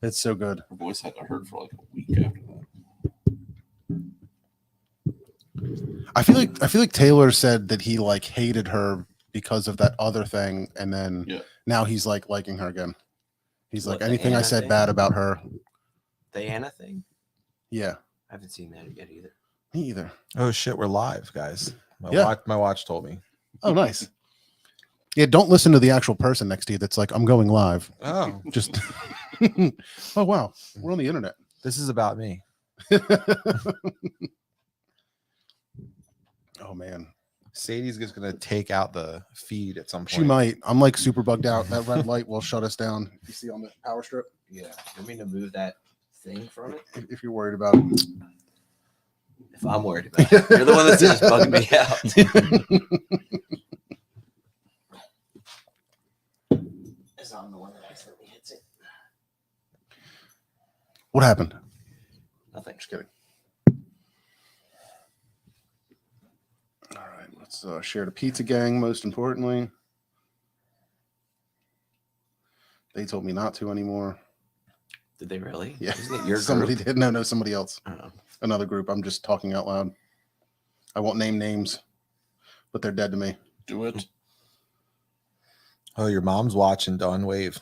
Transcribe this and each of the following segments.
It's so good. Her voice had to hurt for like a week after that. I feel like Taylor said that he like hated her because of that other thing, and then now he's like liking her again. He's like, anything I said bad about her. The Anna thing? Yeah. I haven't seen that yet either. Me either. Oh shit, we're live, guys. My watch told me. Oh, nice. Yeah, don't listen to the actual person next to you that's like, I'm going live. Oh. Just oh wow. We're on the internet. This is about me. Oh man. Sadie's just gonna take out the feed at some point. She might. I'm like super bugged out. That red light will shut us down. You see on the power strip? Yeah. You mean to move that thing from it? If you're worried about it. If I'm worried about it. You're the one that's just bugging me out. As I'm the one that accidentally hits it. What happened? Nothing. Just kidding. All right, let's share the pizza gang. Most importantly, they told me not to anymore. Did they really? Yeah, Isn't it your somebody group? did. No, somebody else. Oh. Another group. I'm just talking out loud. I won't name names, but they're dead to me. Do it. Oh, your mom's watching Dawn Wave.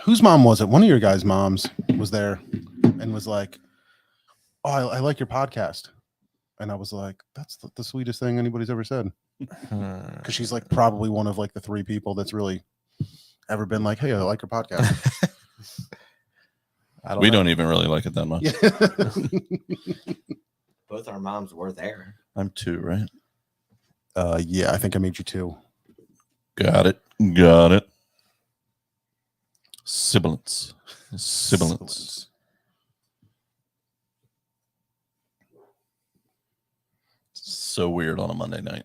Whose mom was it? One of your guys' moms was there and was like, "Oh, I like your podcast," and I was like, "That's the sweetest thing anybody's ever said." Because she's like probably one of like the 3 people that's really ever been like, "Hey, I like your podcast." We don't even really like it that much. Yeah. Both our moms were there. I'm 2, right? Yeah, I think I made you 2. Got it. Sibilance. So weird on a Monday night.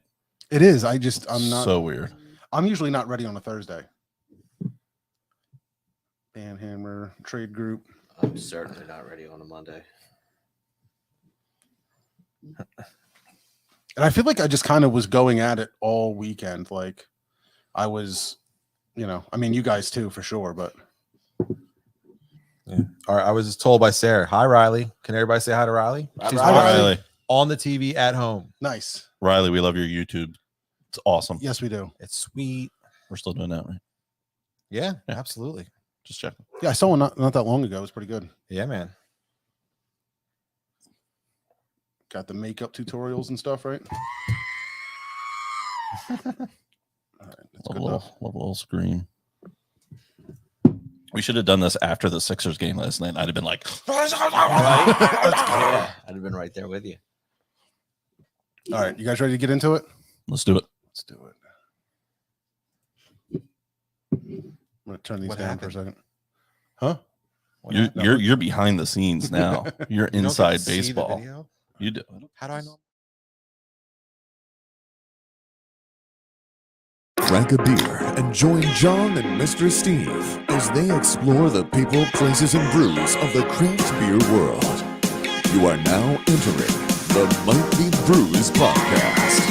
It is. I'm not so weird. I'm usually not ready on a Thursday. Banhammer trade group. I'm certainly not ready on a Monday. And I feel like I just kind of was going at it all weekend. Like I was, I mean, you guys too, for sure, but. Yeah. All right. I was just told by Sarah. Hi, Riley. Can everybody say hi to Riley? She's Riley. On the TV at home. Nice. Riley, we love your YouTube. It's awesome. Yes, we do. It's sweet. We're still doing that, right? Yeah, absolutely. Just checking. Yeah, I saw one not that long ago. It was pretty good. Yeah, man. Got the makeup tutorials and stuff, right? All right, love a little screen. We should have done this after the Sixers game last night. I'd have been like, right? Yeah, I'd have been right there with you. All right, you guys ready to get into it? Let's do it. Let's do it. I'm gonna turn these down for a second. Huh? You're behind the scenes now. You're inside baseball. You do. How do I know? Crack a beer and join John and Mr. Steve as they explore the people, places, and brews of the craft beer world. You are now entering the Might Be Brews podcast.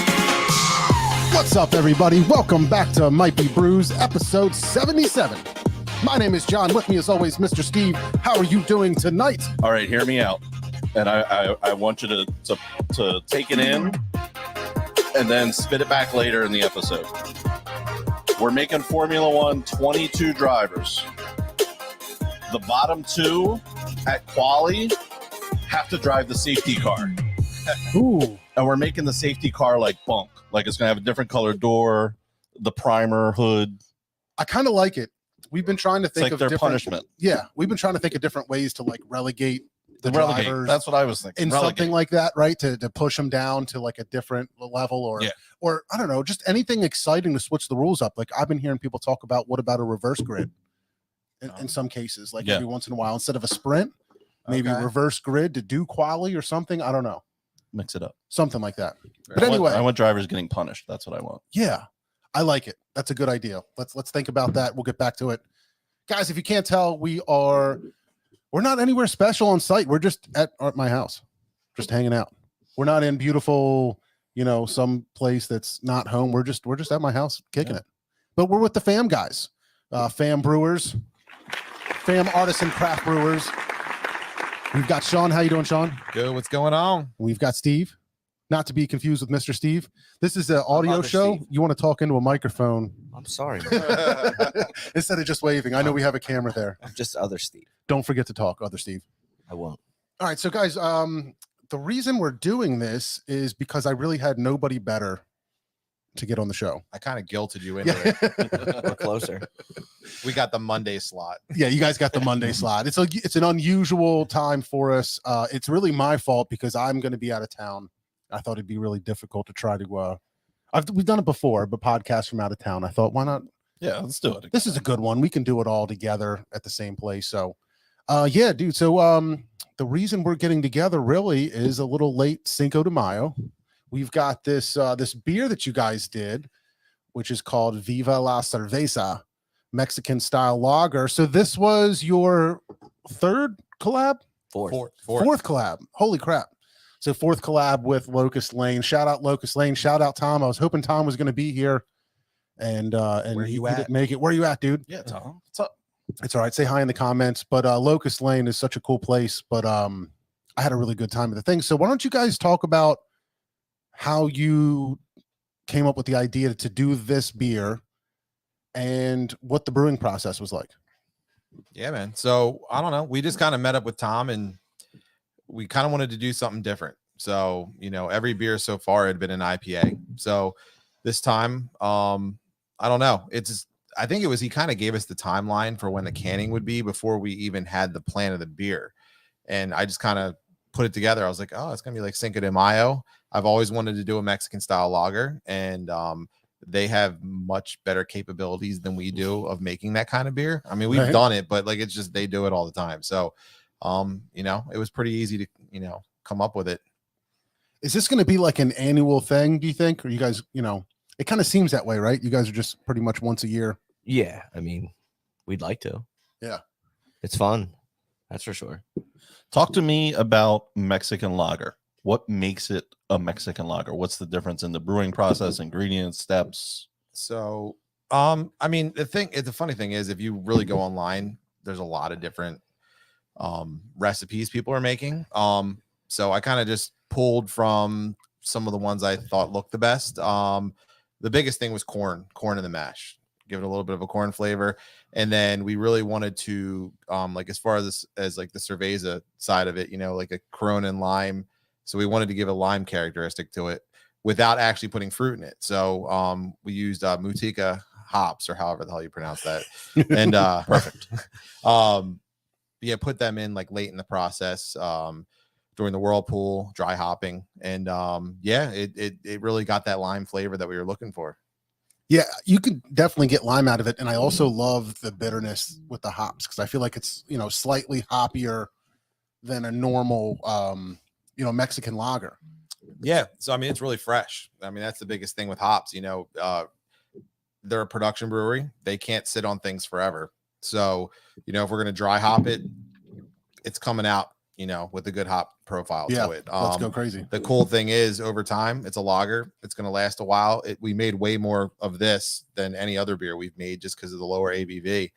What's up, everybody? Welcome back to Might Be Brews, episode 77. My name is John. With me, as always, Mr. Steve. How are you doing tonight? All right, hear me out. And I want you to take it in and then spit it back later in the episode. We're making Formula One 22 drivers. The bottom 2 at quali have to drive the safety car. Ooh. And we're making the safety car like bunk. Like it's going to have a different colored door, the primer, hood. I kind of like it. We've been trying to think of their different punishment. Yeah, we've been trying to think of different ways to like relegate the drivers. That's what I was thinking. In something like that, right? To push them down to like a different level, or I don't know, just anything exciting to switch the rules up. Like I've been hearing people talk about what about a reverse grid in some cases, like every once in a while, instead of a sprint, maybe reverse grid to do quali or something. I don't know. Mix it up. Something like that. But anyway, I want drivers getting punished. That's what I want. Yeah, I like it. That's a good idea. Let's think about that. We'll get back to it. Guys, if you can't tell, we're not anywhere special on site. We're just at my house, just hanging out. We're not in beautiful, some place that's not home. We're just at my house kicking it. but we're with the fam guys, fam Brewers, fam Artisan Craft Brewers. We've got Sean. How you doing, Sean? Good. What's going on? We've got Steve, not to be confused with Mr. Steve. This is an audio show. Steve. You want to talk into a microphone I'm sorry. instead of just waving. I know we have a camera there. I'm just other Steve. Don't forget to talk, other Steve. I won't. All right, so guys, the reason we're doing this is because I really had nobody better to get on the show. I kind of guilted you into it. We're closer. We got the Monday slot. Yeah, you guys got the Monday slot. It's an unusual time for us. It's really my fault because I'm going to be out of town. I thought it'd be really difficult to try to. We've done it before, but podcast from out of town. I thought, why not? Yeah, let's do it. This is a good one. We can do it all together at the same place. So, yeah, dude. So, the reason we're getting together really is a little late Cinco de Mayo. We've got this beer that you guys did, which is called Viva la Cerveza, Mexican style lager. So this was your third collab? Fourth. Fourth collab. Holy crap. So fourth collab with Locust Lane. Shout out Locust Lane. Shout out Tom. I was hoping Tom was going to be here. And Where he you at? didn't make it. Where you at, dude? Yeah, Tom. What's up? It's all right. Say hi in the comments. But Locust Lane is such a cool place. But I had a really good time at the thing. So why don't you guys talk about how you came up with the idea to do this beer and what the brewing process was like? Yeah, man. So I don't know. We just kind of met up with Tom and we kind of wanted to do something different. So, every beer so far had been an IPA. So this time, I don't know. I think he kind of gave us the timeline for when the canning would be before we even had the plan of the beer. And I just kind of put it together. I was like, oh, it's going to be like Cinco de Mayo. I've always wanted to do a Mexican style lager, and they have much better capabilities than we do of making that kind of beer. I mean, we've done it, but like, it's just, they do it all the time. So, it was pretty easy to, come up with it. Is this going to be like an annual thing, do you think? Or you guys, it kind of seems that way, right? You guys are just pretty much once a year. Yeah, I mean, we'd like to. Yeah. It's fun. That's for sure. Talk to me about Mexican lager. What makes it a Mexican lager? What's the difference in the brewing process, ingredients, steps? So, I mean, the funny thing is, if you really go online, there's a lot of different recipes people are making. So I kind of just pulled from some of the ones I thought looked the best. The biggest thing was corn in the mash. Give it a little bit of a corn flavor. And then we really wanted to, like, as far as like the cerveza side of it, like a Corona and lime. So we wanted to give a lime characteristic to it without actually putting fruit in it. So we used Mutica hops, or however the hell you pronounce that. And perfect. Yeah, put them in like late in the process during the whirlpool, dry hopping. And yeah, it really got that lime flavor that we were looking for. Yeah, you could definitely get lime out of it. And I also love the bitterness with the hops because I feel like it's, slightly hoppier than a normal, Mexican lager. Yeah. So, I mean, it's really fresh. I mean, that's the biggest thing with hops. They're a production brewery. They can't sit on things forever. So, if we're going to dry hop it, it's coming out, with a good hop profile to it. Let's go crazy. The cool thing is, over time, it's a lager. It's going to last a while. We made way more of this than any other beer we've made just because of the lower ABV.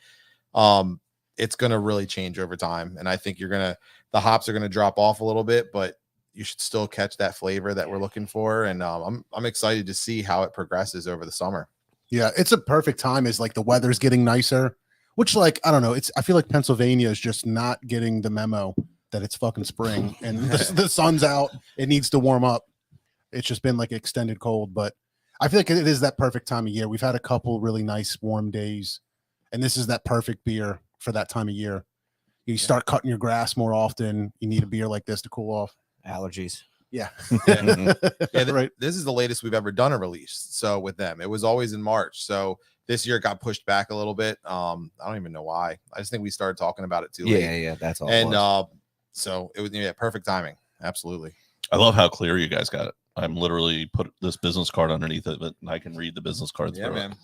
It's going to really change over time. And I think the hops are going to drop off a little bit, but you should still catch that flavor that we're looking for. And I'm excited to see how it progresses over the summer. Yeah, it's a perfect time as like the weather's getting nicer, which, like, I don't know. I feel like Pennsylvania is just not getting the memo that it's fucking spring and the sun's out. It needs to warm up. It's just been like extended cold, but I feel like it is that perfect time of year. We've had a couple really nice warm days, and this is that perfect beer for that time of year. You start cutting your grass more often. You need a beer like this to cool off. Allergies. Yeah. Right. This is the latest we've ever done a release. So with them, it was always in March. So this year it got pushed back a little bit. I don't even know why. I just think we started talking about it too late. Yeah. That's all. And so it was perfect timing. Absolutely. I love how clear you guys got it. I'm literally put this business card underneath it, but I can read the business card. Yeah, man.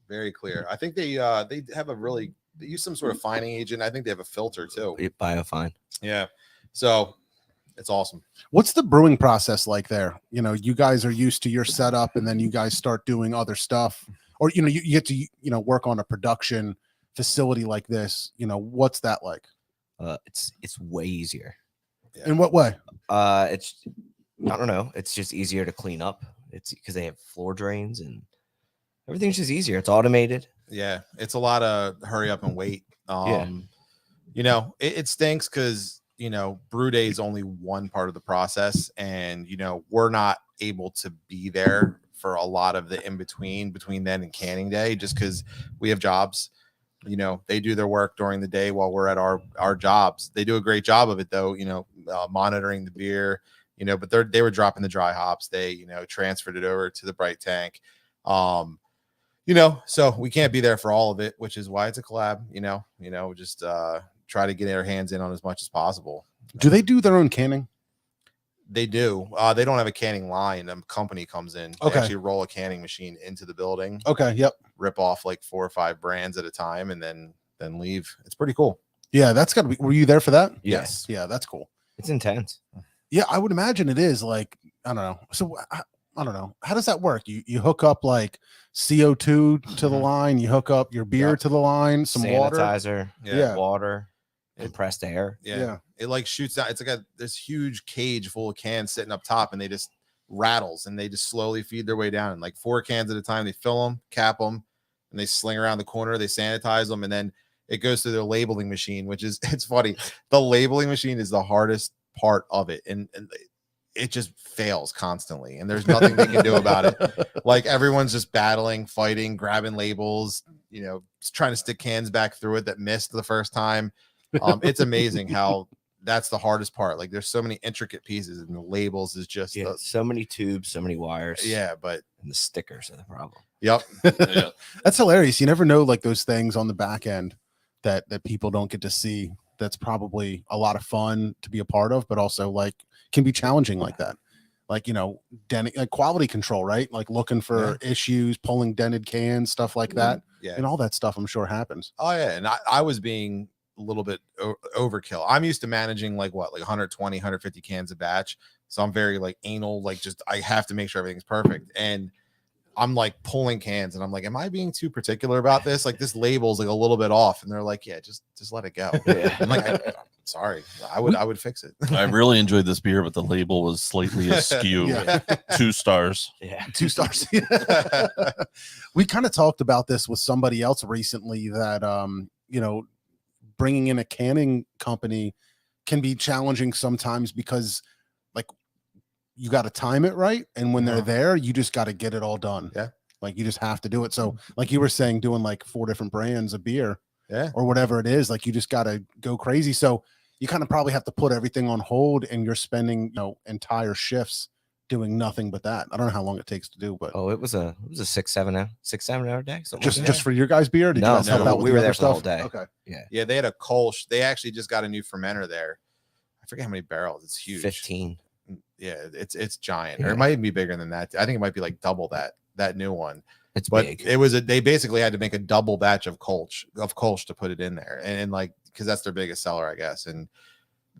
Very clear. I think they have they use some sort of fining agent. I think they have a filter too. Biofine. Yeah. So it's awesome. What's the brewing process like there? You guys are used to your setup and then you guys start doing other stuff. or you get to work on a production facility like this. What's that like? It's way easier. In what way? It's I don't know. It's just easier to clean up. It's because they have floor drains and everything's just easier. It's automated. Yeah, it's a lot of hurry up and wait. It stinks because brew day is only one part of the process, and we're not able to be there for a lot of the in between then and canning day, just because we have jobs. They do their work during the day while we're at our jobs. They do a great job of it though, monitoring the beer, but they were dropping the dry hops. They, transferred it over to the bright tank. So we can't be there for all of it, which is why it's a collab, just try to get our hands in on as much as possible. Do they do their own canning? They do. They don't have a canning line. A company comes in. They actually roll a canning machine into the building. Okay. Yep. Rip off like 4 or 5 brands at a time and then leave. It's pretty cool. Yeah, that's gotta be. Were you there for that? Yes. Yeah, that's cool. It's intense. Yeah, I would imagine it is. Like, I don't know. So I don't know. How does that work? You hook up like CO2 to the line. You hook up your beer to the line. Some sanitizer, water. Water, compressed air. Yeah. It like shoots out. It's like this huge cage full of cans sitting up top, and they just rattles and they just slowly feed their way down. And like 4 cans at a time, they fill them, cap them, and they sling around the corner. They sanitize them, and then it goes to their labeling machine, which is, it's funny. The labeling machine is the hardest part of it. And it just fails constantly. And there's nothing they can do about it. Like everyone's just battling, fighting, grabbing labels, trying to stick cans back through it that missed the first time. It's amazing how that's the hardest part. Like there's so many intricate pieces, and the labels is just so many tubes, so many wires. Yeah, but and the stickers are the problem. Yep. Yeah. That's hilarious. You never know, like those things on the back end that people don't get to see. That's probably a lot of fun to be a part of, but also like can be challenging like that. Like, like quality control, right? Like looking for issues, pulling dented cans, stuff like that. Yeah. And all that stuff I'm sure happens. Oh yeah. And I was being a little bit overkill. I'm used to managing like 120, 150 cans a batch. So I'm very like anal, like just, I have to make sure everything's perfect. And I'm like pulling cans and I'm like, am I being too particular about this? Like this label's like a little bit off. And they're like, yeah, just let it go. Yeah. I'm like, I'm sorry. I would fix it. I really enjoyed this beer, but the label was slightly askew. 2 stars. Yeah. 2 stars. We kind of talked about this with somebody else recently that, bringing in a canning company can be challenging sometimes because like you got to time it right. And when they're there, you just got to get it all done. Yeah. Like you just have to do it. So like you were saying, doing like 4 different brands of beer or whatever it is, like you just got to go crazy. So you kind of probably have to put everything on hold and you're spending, entire shifts doing nothing but that. I don't know how long it takes to do, but it was a 6-7 hour day. So just for your guys' beer? Did you guys help out with we were the there other for the whole stuff? day. Okay. Yeah. They had a Kolsch. They actually just got a new fermenter there. I forget how many barrels. It's huge. 15. Yeah, it's giant. Or it might even be bigger than that. I think it might be like double that new one. It's but big. It was they basically had to make a double batch of Kolsch to put it in there. And like, because that's their biggest seller, I guess. And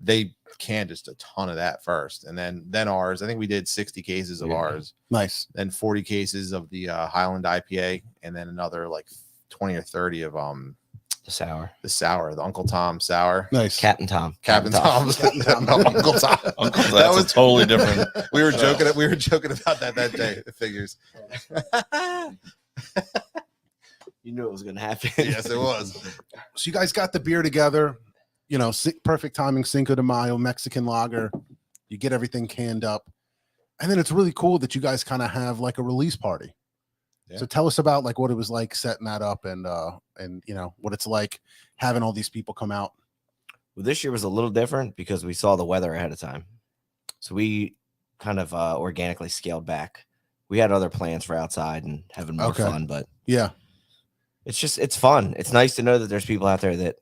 they canned just a ton of that first. And then ours, I think we did 60 cases of ours. Nice. Then 40 cases of the Highland IPA, and then another like 20 or 30 of the sour, the Uncle Tom sour. Nice. Captain Tom. Captain Tom's. No, Uncle Tom. That was totally different. We were joking about that day. It figures. You knew it was going to happen. Yes, it was. So you guys got the beer together, perfect timing, Cinco de Mayo, Mexican lager. You get everything canned up. And then it's really cool that you guys kind of have like a release party. Yeah. So tell us about like what it was like setting that up and what it's like having all these people come out. Well, this year was a little different because we saw the weather ahead of time. So we kind of organically scaled back. We had other plans for outside and having more fun, but yeah, it's fun. It's nice to know that there's people out there that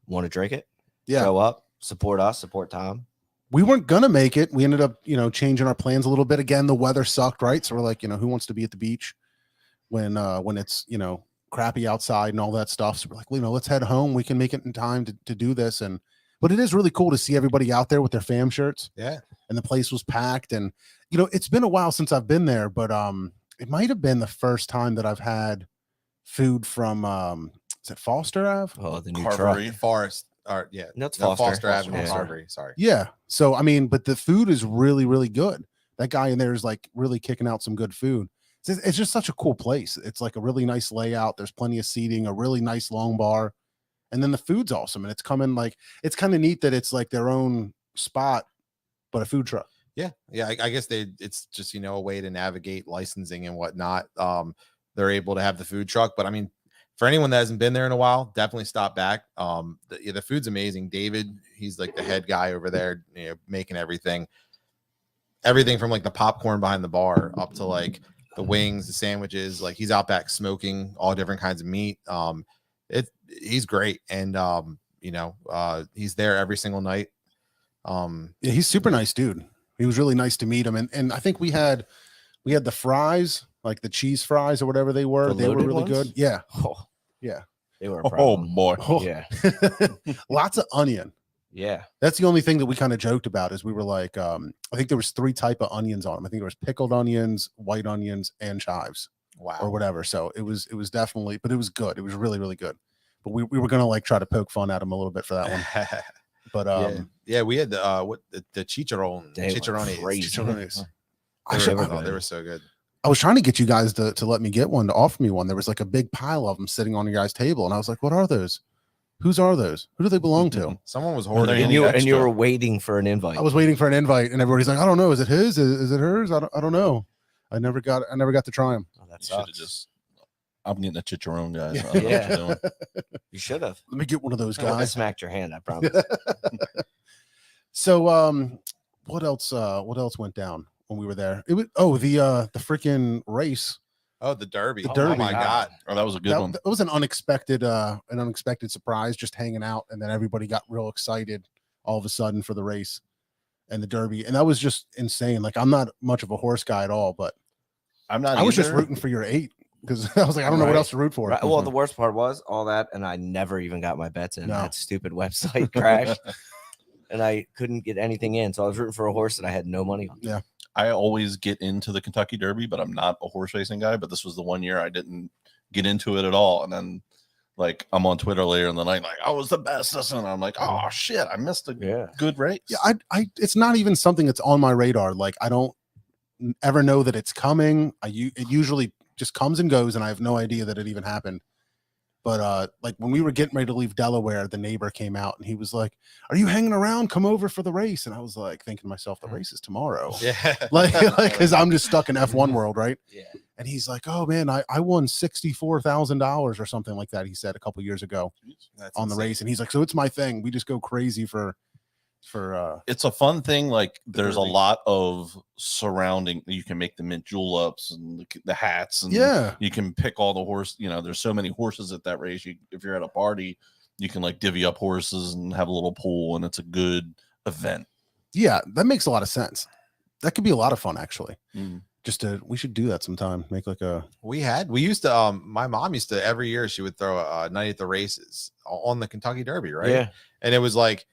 want to drink it. Yeah. Show up, support us, support Tom. We weren't going to make it. We ended up, changing our plans a little bit. Again, the weather sucked, right? So we're like, who wants to be at the beach when it's, crappy outside and all that stuff. So we're like, let's head home. We can make it in time to do this. But it is really cool to see everybody out there with their fam shirts. Yeah. And the place was packed. And, it's been a while since I've been there, but it might have been the first time that I've had food from is it Foster Ave? Oh, the new Carvery. truck. Forest, or yeah, That's no, Foster. Avenue, Yeah. Carvery. Sorry. Yeah. So I mean, but the food is really, really good. That guy in there is like really kicking out some good food. It's just such a cool place. It's like a really nice layout. There's plenty of seating, a really nice long bar, and then the food's awesome. And it's coming like it's kind of neat that it's like their own spot, but a food truck. Yeah, yeah. I guess it's just a way to navigate licensing and whatnot. They're able to have the food truck, but I mean, for anyone that hasn't been there in a while, definitely stop back. The food's amazing. David, he's like the head guy over there, making everything from like the popcorn behind the bar up to like the wings, the sandwiches. Like he's out back smoking all different kinds of meat. He's great, and he's there every single night. Yeah, he's super nice dude. He was really nice to meet him, and I think we had the fries, like the cheese fries or whatever they were. They were really ones? good. Yeah, Oh, yeah. they were a Oh problem. boy. Oh. Yeah. Lots of onion. Yeah. That's the only thing that we kind of joked about is we were like, I think there was 3 type of onions on them. I think there was pickled onions, white onions, and chives Wow. or whatever. So it was definitely, but it was good. It was really, really good. But we were gonna like try to poke fun at him a little bit for that one. But yeah, we had the chicharron, They were chicharrones. crazy. chicharrones. They were so good. I was trying to get you guys to let me get one, to offer me one. There was like a big pile of them sitting on your guys' table, and I was like, "What are those? Whose are those? Who do they belong to?" Someone was Well, they're hoarding. And getting you extra. were waiting for an invite. I was waiting for an invite, and everybody's like, "I don't know. Is it his? Is it hers? I don't know." I never got to try them. Oh, that You should have sucks. just. I'm getting a chicharron, guys. Yeah. I don't know what Yeah. you're doing. You should have. Let me get one of those I guys. smacked your hand. I promise. So, what else went down when we were there? It was the freaking race. Oh, the Derby. The Oh Derby. my God. Oh, that was a good one. That was an unexpected surprise, just hanging out, and then everybody got real excited all of a sudden for the race and the Derby, and that was just insane. Like, I'm not much of a horse guy at all, but I'm not. I was just either. rooting for your 8 because I was like, I don't know what Right. else to root for. Right. Well, the worst part was all that, and I never even got my bets in. No. That stupid website crashed, and I couldn't get anything in. So I was rooting for a horse that I had no money on. I always get into the Kentucky Derby, but I'm not a horse racing guy. But this was the one year I didn't get into it at all. And then, like, I'm on Twitter later in the night, like, I was the best. And I'm like, oh shit, I missed a Yeah. good race. Yeah, I it's not even something that's on my radar. Like, I don't ever know that it's coming. It usually just comes and goes, and I have no idea that it even happened. But like when we were getting ready to leave Delaware, the neighbor came out and he was like, "Are you hanging around? Come over for the race." And I was like thinking to myself, the race is tomorrow. Yeah. like because I'm just stuck in F1 world, right? Yeah. And he's like, "Oh man, I won $64,000 or something like that." He said a couple years ago That's on the insane. race, and he's like, "So it's my thing. We just go crazy for It's a fun thing. Like, there's a Derby. lot of surrounding. You can make the mint juleps and the hats, and yeah." you can pick all the horse. There's so many horses at that race. If you're at a party, you can like divvy up horses and have a little pool, and it's a good event. Yeah, that makes a lot of sense. That could be a lot of fun, actually. Mm. We should do that sometime. Make like a We used to, my mom used to, every year she would throw a night at the races on the Kentucky Derby, right? Yeah. And it was like,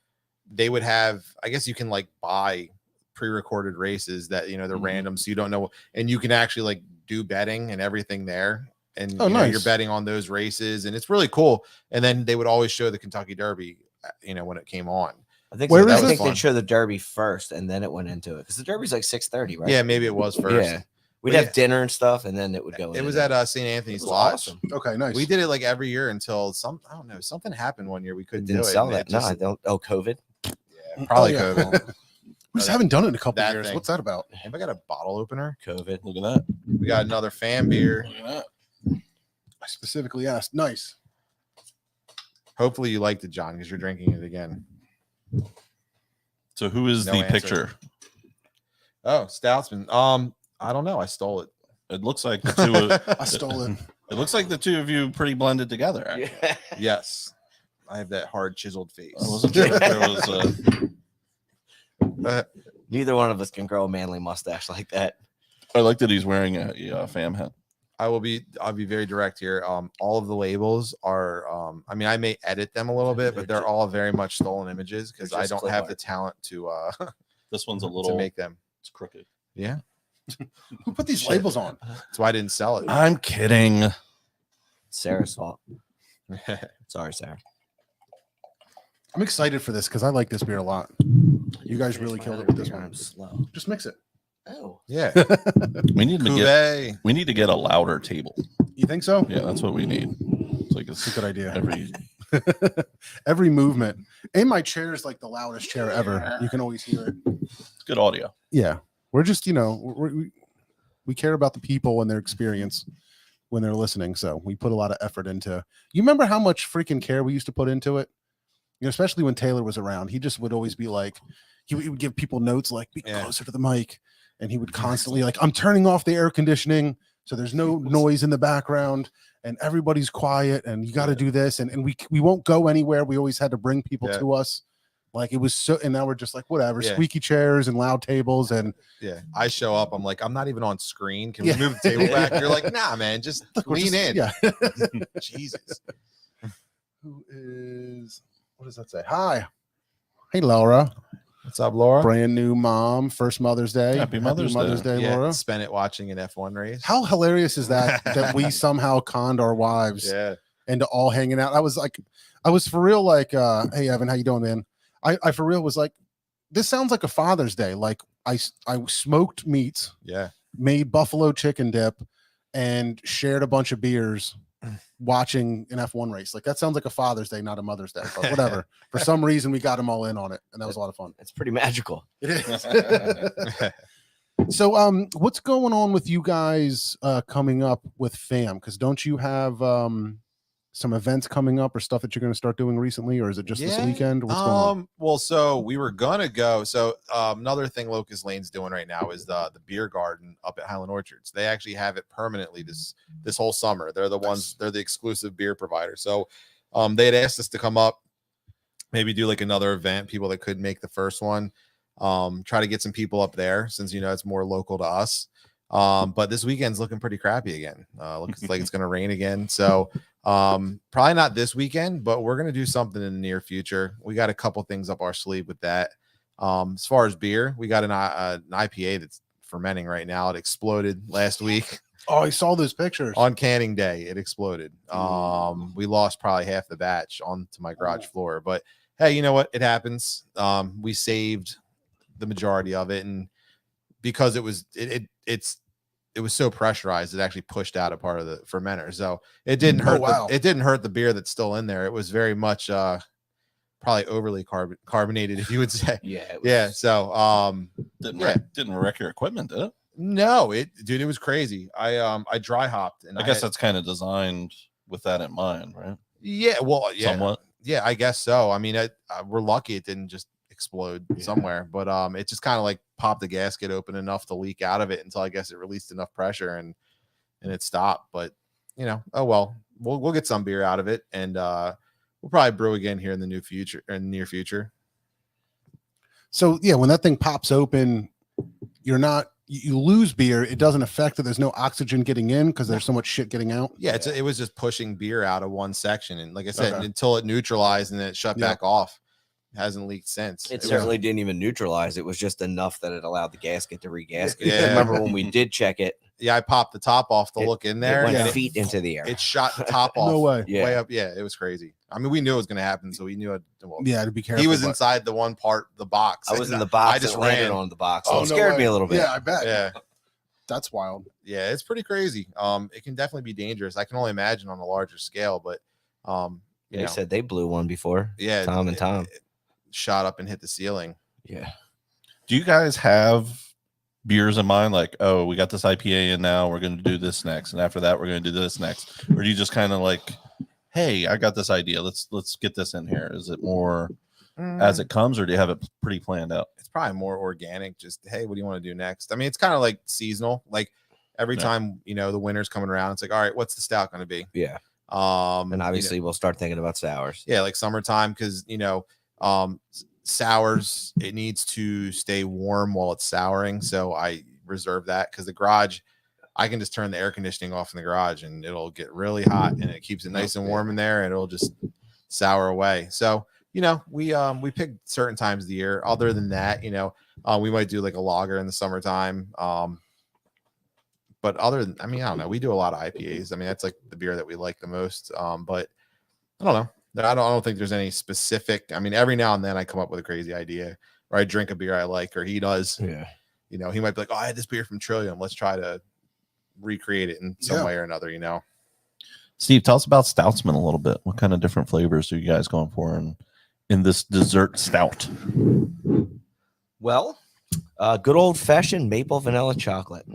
they would have, I guess you can like buy pre-recorded races that, they're Mhm. random. So you don't know, and you can actually like do betting and everything there. And Oh, nice. you're betting on those races, and it's really cool. And then they would always show the Kentucky Derby, when it came on. I think Where I is think this? they'd show the Derby first, and then it went into it because the Derby's like 6:30, right? Yeah, maybe it was first. Yeah. We'd But have yeah. dinner and stuff, and then it would go. It in was and at out. St. Anthony's It was Lodge. awesome. okay, nice. We did it like every year until I don't know, something happened one year. We It couldn't didn't do it. sell and that. it No, just- I don't. Oh, COVID. yeah, probably Oh, yeah. COVID. We just haven't done it in a couple that years. thing. What's that about? Have I got a bottle opener? COVID. Look at that. We got another fan beer. Look at that. I specifically asked. Nice. Hopefully you liked it, John, because you're drinking it again. So who is No the answer. picture? Oh, Stoutsman. I don't know. I stole it. It looks like the two. I stole it. It looks like the two of you pretty blended together. Actually. Yeah. Yes. I have that hard chiseled face. I wasn't sure if there was. Neither one of us can grow a manly mustache like that. I like that he's wearing a fam hat. I'll be very direct here. All of the labels are I mean, I may edit them a little bit, but they're all very much stolen images because They're I just don't clip have art. the talent to This one's a to little. make them. It's crooked. Yeah. Who put these Shit. labels on? That's why I didn't sell it. I'm kidding. Sarah's fault. Sorry, Sarah. I'm excited for this because I like this beer a lot. You guys really killed it with this one. I'm slow. Just mix it. Oh. Yeah. We need to Cuvée. get a louder table. You think so? Yeah, that's what we need. It's like It's a good idea. every Every movement. And my chair is like the loudest chair ever. You can always hear it. it's good audio. Yeah. We're just, we care about the people and their experience when they're listening. So we put a lot of effort into. You remember how much freaking care we used to put into it? Especially when Taylor was around. He just would always be like, he would give people notes like, be closer to the mic. And he would constantly like, I'm turning off the air conditioning so there's no noise in the background and everybody's quiet and you got to do this. And we won't go anywhere. We always had to bring people to us. Like it was so, and now we're just like, whatever, squeaky chairs and loud tables. And I show up. I'm like, I'm not even on screen. Can we move the table back? You're like, nah, man, just lean in. Yeah. Jesus. Who is, what does that say? Hi. Hey, Laura. What's up, Laura? Brand new mom, first Mother's Day. Happy Mother's Day, Laura. Spent it watching an F1 race. How hilarious is that we somehow conned our wives into all hanging out? I was for real like, hey, Evan, how you doing, man? I for real was like, this sounds like a Father's Day. Like I smoked meats, made buffalo chicken dip, and shared a bunch of beers watching an F1 race. Like that sounds like a Father's Day, not a Mother's Day, but whatever. For some reason we got them all in on it, and that was a lot of fun. It's pretty magical. It is. So what's going on with you guys coming up with fam? Because don't you have some events coming up or stuff that you're going to start doing recently, or is it just this weekend? What's going on? Well, so we were gonna go. So another thing Locust Lane's doing right now is the beer garden up at Highland Orchards. They actually have it permanently this whole summer. They're the ones, they're the exclusive beer provider. So they had asked us to come up, maybe do like another event, people that could make the first one, try to get some people up there since it's more local to us. But this weekend's looking pretty crappy again. Looks like it's gonna rain again. So probably not this weekend, but we're gonna do something in the near future. We got a couple things up our sleeve with that. As far as beer, we got an IPA that's fermenting right now. It exploded last week. Oh, I saw those pictures on canning day. It exploded. We lost probably half the batch onto my garage floor, but hey, you know what? It happens. We saved the majority of it, and because it was it was so pressurized, it actually pushed out a part of the fermenter. So it didn't hurt. It didn't hurt the beer that's still in there. It was very much probably overly carbonated, if you would say. So didn't wreck your equipment, did it? No, it was crazy. I dry hopped, and I guess that's kind of designed with that in mind, right? Yeah. Well, yeah. Somewhat. Yeah, I guess so. I mean, we're lucky it didn't just explode somewhere, but it just kind of like popped the gasket open enough to leak out of it until I guess it released enough pressure and it stopped. But oh well, we'll get some beer out of it, and we'll probably brew again here in the near future. So yeah, when that thing pops open, you lose beer. It doesn't affect that there's no oxygen getting in because there's so much shit getting out. Yeah, it was just pushing beer out of one section, and like I said, until it neutralized and then it shut back off. Hasn't leaked since. It certainly didn't even neutralize. It was just enough that it allowed the gasket to regasket. I remember when we did check it. Yeah, I popped the top off to look in there. It went feet into the air. It shot the top off. No way. Way up. Yeah, it was crazy. I mean, we knew it was going to happen, so we knew it. Well, to be careful. He was inside the one part, the box. I was in the box. I just ran on the box. So it scared me a little bit. Yeah, I bet. Yeah. That's wild. Yeah, it's pretty crazy. It can definitely be dangerous. I can only imagine on a larger scale, but they said they blew one before. Yeah, Tom. It shot up and hit the ceiling. Yeah. Do you guys have beers in mind? Like, oh, we got this IPA in now, we're going to do this next, and after that, we're going to do this next. Or do you just kind of like, hey, I got this idea. Let's get this in here. Is it more as it comes, or do you have it pretty planned out? It's probably more organic. Just hey, what do you want to do next? I mean, it's kind of like seasonal. Like every time the winter's coming around, it's like, all right, what's the stout going to be? Yeah. And obviously, we'll start thinking about sours. Yeah, like summertime, because sours, it needs to stay warm while it's souring, so I reserve that because the garage, I can just turn the air conditioning off in the garage and it'll get really hot and it keeps it nice and warm in there and it'll just sour away. So we pick certain times of the year. Other than that, we might do like a lager in the summertime, but other than, I mean, I don't know. We do a lot of IPAs. I mean, that's like the beer that we like the most. But I don't know. I don't think there's any specific. I mean, every now and then I come up with a crazy idea, or I drink a beer I like, or he does. Yeah. You know, he might be like, "Oh, I had this beer from Trillium. Let's try to recreate it in some way or another." You know. Steve, tell us about Stoutsman a little bit. What kind of different flavors are you guys going for in this dessert stout? Well, good old fashioned maple vanilla chocolate.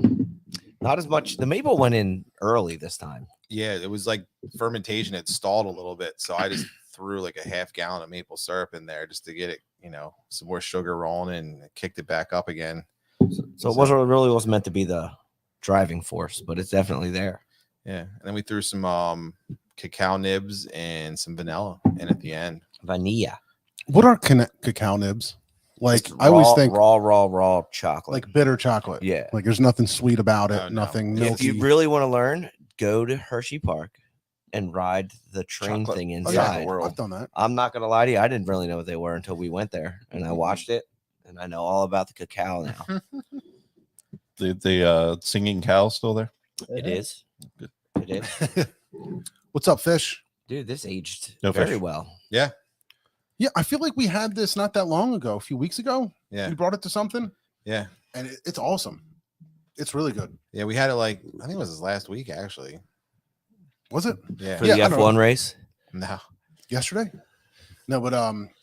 Not as much. The maple went in early this time. Yeah, it was like fermentation had stalled a little bit, so I just threw like a half gallon of maple syrup in there just to get it, you know, some more sugar rolling, and kicked it back up again. So it wasn't meant to be the driving force, but it's definitely there. Yeah, and then we threw some cacao nibs and some vanilla in at the end. Vanilla. What are cacao nibs? Like Just I always think raw chocolate. like bitter chocolate. Yeah. Like there's nothing sweet about it. Oh, no. Nothing If milky. you really want to learn, go to Hershey Park and ride the train Chocolate. thing Oh, yeah, inside. I've done that. I'm not gonna lie to you, I didn't really know what they were until we went there and I watched it, and I know all about the cacao now. The singing cow still there? It is. Good. It is. What's up, Fish? Dude, this aged No very fish. well. Yeah, Yeah, I feel like we had this not that long ago, a few weeks ago. yeah, You brought it to something, yeah, and it's awesome. It's really good. yeah. We had it like, I think it was his last week actually. Was it Yeah, For Yeah, the I don't F1 race. no, yesterday? No, but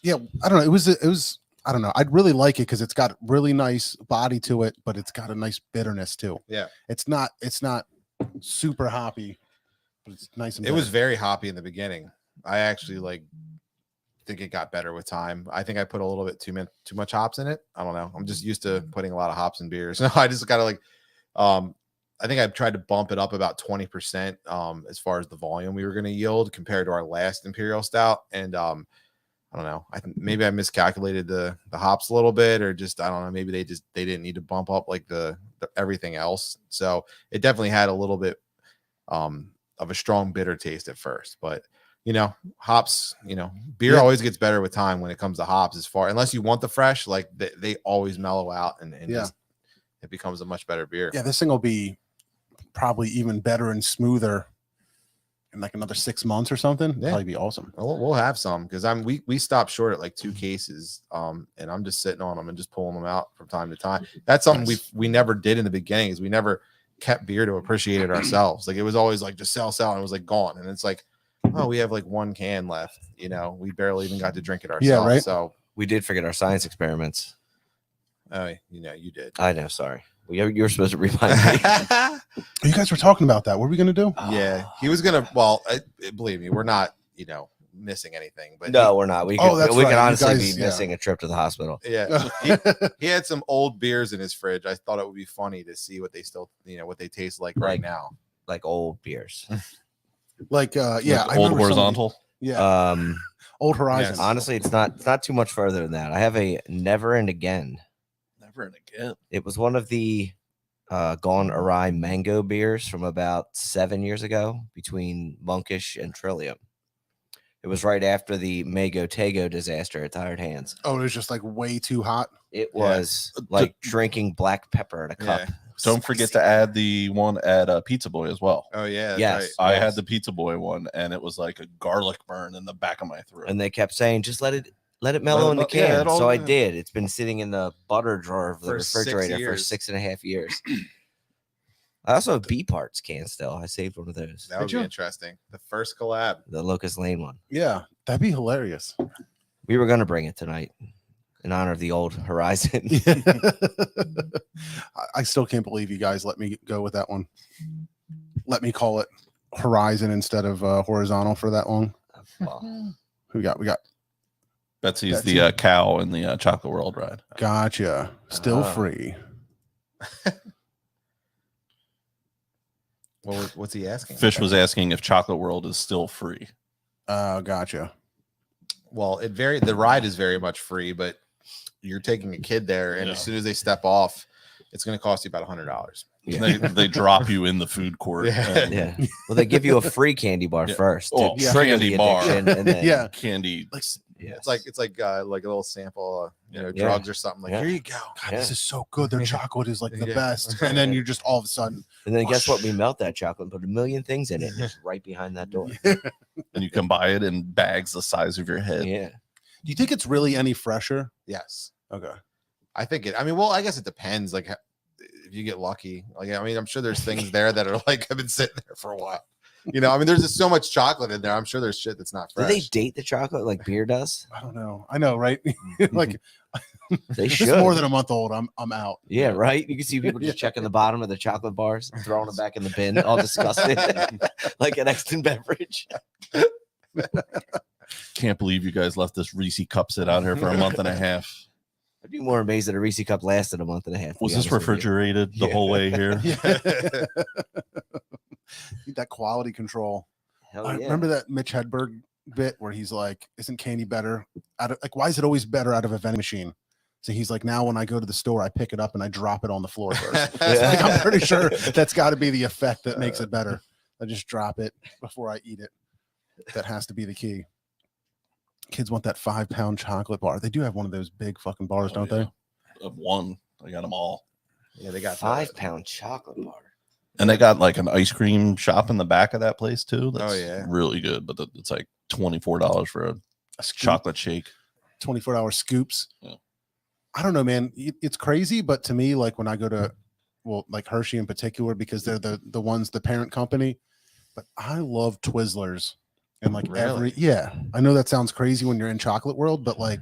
yeah, I don't know. It was. I don't know. I'd really like it because it's got really nice body to it, but it's got a nice bitterness too. yeah. It's not super hoppy, but it's nice and It was bitter. very hoppy in the beginning. I actually like think it got better with time. I think I put a little bit too much hops in it. I don't know. I'm just used to putting a lot of hops in beers. No, I just gotta like I think I've tried to bump it up about 20% as far as the volume we were going to yield compared to our last Imperial Stout. And I don't know. I think maybe I miscalculated the hops a little bit, or just I don't know. Maybe they didn't need to bump up like the everything else. So it definitely had a little bit of a strong bitter taste at first, but you know, hops. You know, beer always gets better with time when it comes to hops. As far unless you want the fresh, like they always mellow out and just, it becomes a much better beer. Yeah, this thing will be probably even better and smoother in like another 6 months or something. Yeah. Probably be awesome. We'll have some because we stopped short at like 2 cases, and I'm just sitting on them and just pulling them out from time to time. That's something we never did in the beginning. Is we never kept beer to appreciate it ourselves. Like it was always like just sell, and it was like gone. And it's like, oh, we have like 1 can left. You know, we barely even got to drink it ourselves. Yeah, right. So We did forget our science experiments. you know, you did. I know, sorry. You're supposed to remind me. You guys were talking about that. What are we gonna do? Yeah, he was gonna. Well, believe me, we're not, you know, missing anything. But No, we're not. We Oh, could, that's we right. could You honestly guys- be yeah. missing a trip to the hospital. yeah, he had some old beers in his fridge. I thought it would be funny to see what they still, you know, what they taste like right now. Like old beers. Like yeah, Like I old remember somebody- horizontal. Yeah, old Horizon. yes. Honestly, it's not too much further than that. I have a Never and Again. Never and again. It was one of the Gone Awry mango beers from about 7 years ago between Monkish and Trillium. It was right after the Mago Tego disaster at Tired Hands. Oh, it was just like way too hot. It was like drinking black pepper in a cup. Yeah. Don't forget to add the one at Pizza Boy as well. Oh yeah, that's Yes. right. I Yes. had the Pizza Boy one, and it was like a garlic burn in the back of my throat. And they kept saying, just let it mellow in the Yeah, can. it all- So I did. It's been sitting in the butter drawer of the For 6 refrigerator for years. 6.5 years. I also have B parts can still. I saved one of those. That would Did be you? interesting. The first collab. The Locust Lane one. Yeah, that'd be hilarious. We were gonna bring it tonight in honor of the old Horizon. I still can't believe you guys let me go with that one. Let me call it Horizon instead of horizontal for that long. Well, Who we got? We got Betsy's Betsy. the cow in the Chocolate World ride. gotcha. Still Ah. free. What's he asking? Fish was asking if Chocolate World is still free. Gotcha. Well, the ride is very much free, but you're taking a kid there, and Yeah. as soon as they step off, it's going to cost you about $100. They drop you in the food court. Yeah. and yeah. Well, they give you a free candy bar Yeah. first to Oh, trigger candy the bar. addiction, and then Yeah. Candy. Yes. It's like a little sample, drugs or something. Like here you go. God, this is so good. Their chocolate is like the Yeah. best. And then you're just all of a sudden. And then guess what? We melt that chocolate and put a million things in it. And it's right behind that door. And you can buy it in bags the size of your head. Yeah. Do you think it's really any fresher? Yes. Okay. I think it. I mean, well, I guess it depends. Like if you get lucky. Like I mean, I'm sure there's things there that are like have been sitting there for a while. I mean, there's just so much chocolate in there. I'm sure there's shit that's not fresh. Do they date the chocolate like beer does? I don't know. I know, right? Like They if should. it's more than a month old, I'm out. Yeah, right. You can see people just checking the bottom of the chocolate bars, and throwing them back in the bin, all disgusted, like an Exton beverage. Can't believe you guys left this Reese cup sit out here for a month and a half. I'd be more amazed that a Reese cup lasted a month and a half. Was this refrigerated the whole way here? Yeah. Need that quality control. Hell I yeah. remember that Mitch Hedberg bit where he's like, "Isn't candy better out of like? Why is it always better out of a vending machine?" So he's like, "Now when I go to the store, I pick it up and I drop it on the floor first." Like, I'm pretty sure that's got to be the effect that makes it better. I just drop it before I eat it. That has to be the key. Kids want that 5-pound chocolate bar. They do have one of those big fucking bars, don't they? Of one. I got them all. Yeah, they got 5-pound chocolate bar. And they got like an ice cream shop in the back of that place too. That's yeah. really good. But it's like $24 for a Scoop, chocolate shake. 24-hour scoops. Yeah. I don't know, man. It's crazy, but to me, like when I go to, well, like Hershey in particular, because they're the ones, the parent company. But I love Twizzlers. And like I know that sounds crazy when you're in chocolate world, but like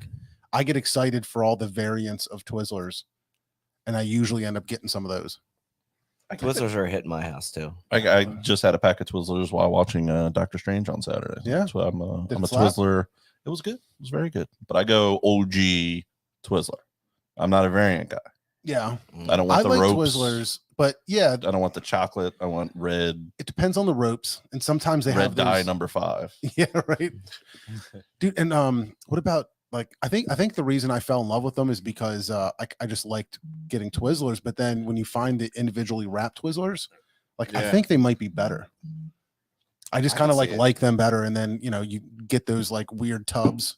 I get excited for all the variants of Twizzlers, and I usually end up getting some of those. Twizzlers are a hit in my house too. I just had a pack of Twizzlers while watching Doctor Strange on Saturday. Yeah. So I'm a Did it slap? Twizzler. It was good. It was very good. But I go OG Twizzler. I'm not a variant guy. Yeah, I don't want I the like ropes. Twizzlers, but yeah, I don't want the chocolate. I want red. it depends on the ropes, and sometimes they red have dye those, number 5. Yeah, right, dude. And what about like I think the reason I fell in love with them is because I just liked getting Twizzlers, but then when you find the individually wrapped Twizzlers, like I think they might be better. I just kind of like them better, and then you get those like weird tubs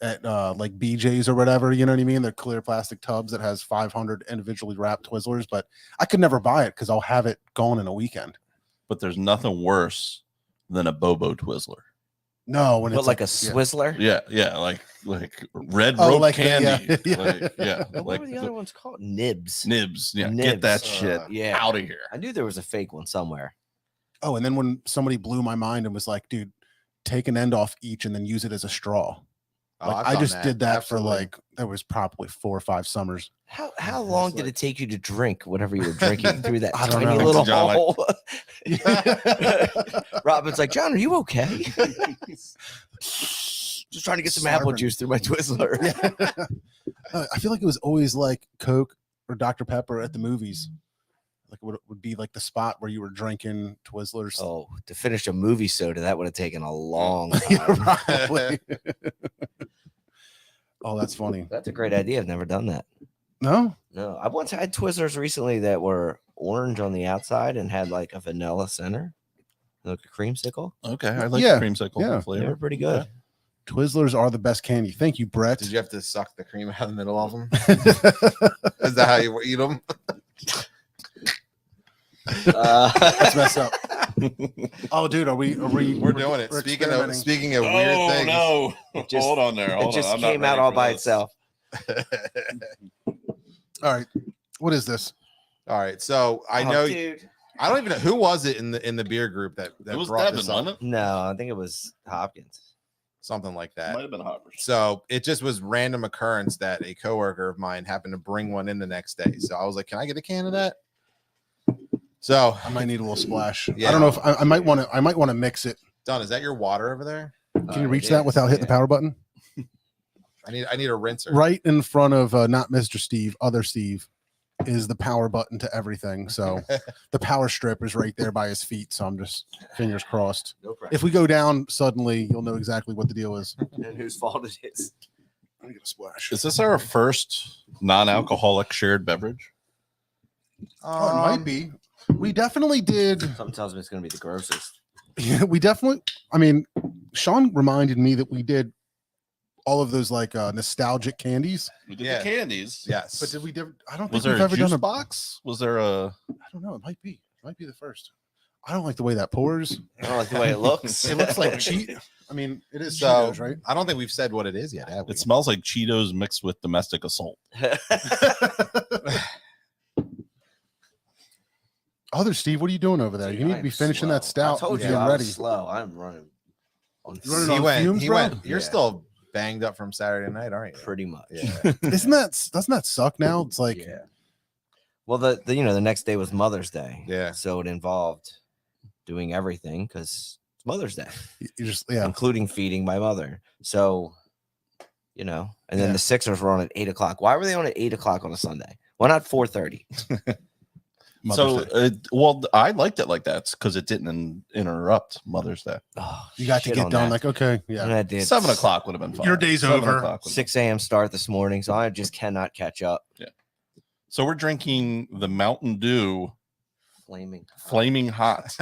at like BJ's or whatever, you know what I mean? They're clear plastic tubs that has 500 individually wrapped Twizzlers, but I could never buy it because I'll have it gone in a weekend. But there's nothing worse than a Bobo Twizzler. No, when But it's like a Swizzler? Yeah, like red Oh, rope like candy. the- What Like were the other ones called? Nibs. Nibs. Yeah, Nibs. get that shit Yeah. out of here. I knew there was a fake one somewhere. Oh, and then when somebody blew my mind and was like, dude, take an end off each and then use it as a straw. Like, I just did that for like, that was probably 4 or 5 summers. How long did it take you to drink whatever you were drinking through that I don't tiny know. little John, like- hole? Robin's like, John, are you okay? Just trying to get some apple Slurping. juice through my Twizzler. I feel like it was always like Coke or Dr. Pepper at the movies. Like it would be like the spot where you were drinking Twizzlers. Oh, to finish a movie soda, that would have taken a long Yeah, time. probably. Oh, that's funny. That's a great idea. I've never done that. No? No, I once had Twizzlers recently that were orange on the outside and had like a vanilla center, like a creamsicle. Okay, I like Yeah, the creamsicle yeah. They flavor. were pretty good. Twizzlers are the best candy. Thank you, Brett. Did you have to suck the cream out of the middle of them? Is that how you eat them? That's messed up. Oh, dude, we're doing it. we're Speaking experimenting. of weird things. No. Just- Hold on there. It Hold just on. I'm not came out ready all for by this. itself. All right. What is this? All right, so I Oh, know dude. I don't even know who was it in the beer group that It was brought Devin, this up. wasn't it? No, I think it was Hopkins. Something like that. Might have been Hoppers. So it just was random occurrence that a coworker of mine happened to bring one in the next day. So I was like, "Can I get a can of that?" So I might need a little splash. Yeah. I don't know if I might want to mix it. Don, is that your water over there? Can you reach that without hitting the power button? I need a rinser. Right in front of not Mr. Steve, other Steve, is the power button to everything. So the power strip is right there by his feet. So I'm just fingers crossed. No problem. If we go down suddenly, you'll know exactly what the deal is. And whose fault it is. Let me get a splash. Is this our first non-alcoholic shared beverage? Oh, it might be. We definitely did. Something tells me it's going to be the grossest. Yeah, we definitely. I mean, Sean reminded me that we did all of those like nostalgic candies. We did Yeah. the candies. Yes. But did we? I don't Was think there we've a ever juice done a box? Was there a? I don't know. It might be. It might be the first. I don't like the way that pours. I don't like the way it looks. It looks like cheat. I mean, it is So Cheetos, right? I don't think we've said what it is yet, have we? It smells like Cheetos mixed with domestic assault. Other Steve, what are you doing over there? You need to be finishing that stout. I told and you getting I ready. was slow. I'm running on You running he on went. fumes, He bro? went. You're Yeah. still banged up from Saturday night, aren't you? pretty much. Yeah. Doesn't that suck now? It's like Yeah. Well, the next day was Mother's Day. Yeah. So it involved doing everything because it's Mother's Day, you just including feeding my mother. So, and then Yeah. the Sixers were on at 8:00. Why were they on at 8:00 on a Sunday? Why not 4:30? Mother's So, Day. well, I liked it like that because it didn't interrupt Mother's Day. Oh, You got to shit get on done. that. Like, okay, yeah. And I did 7:00 would have been fine. Your day's 7 over. o'clock would've 6 a.m. start this morning, so I just cannot catch up. So we're drinking the Mountain Dew Flaming. Hot.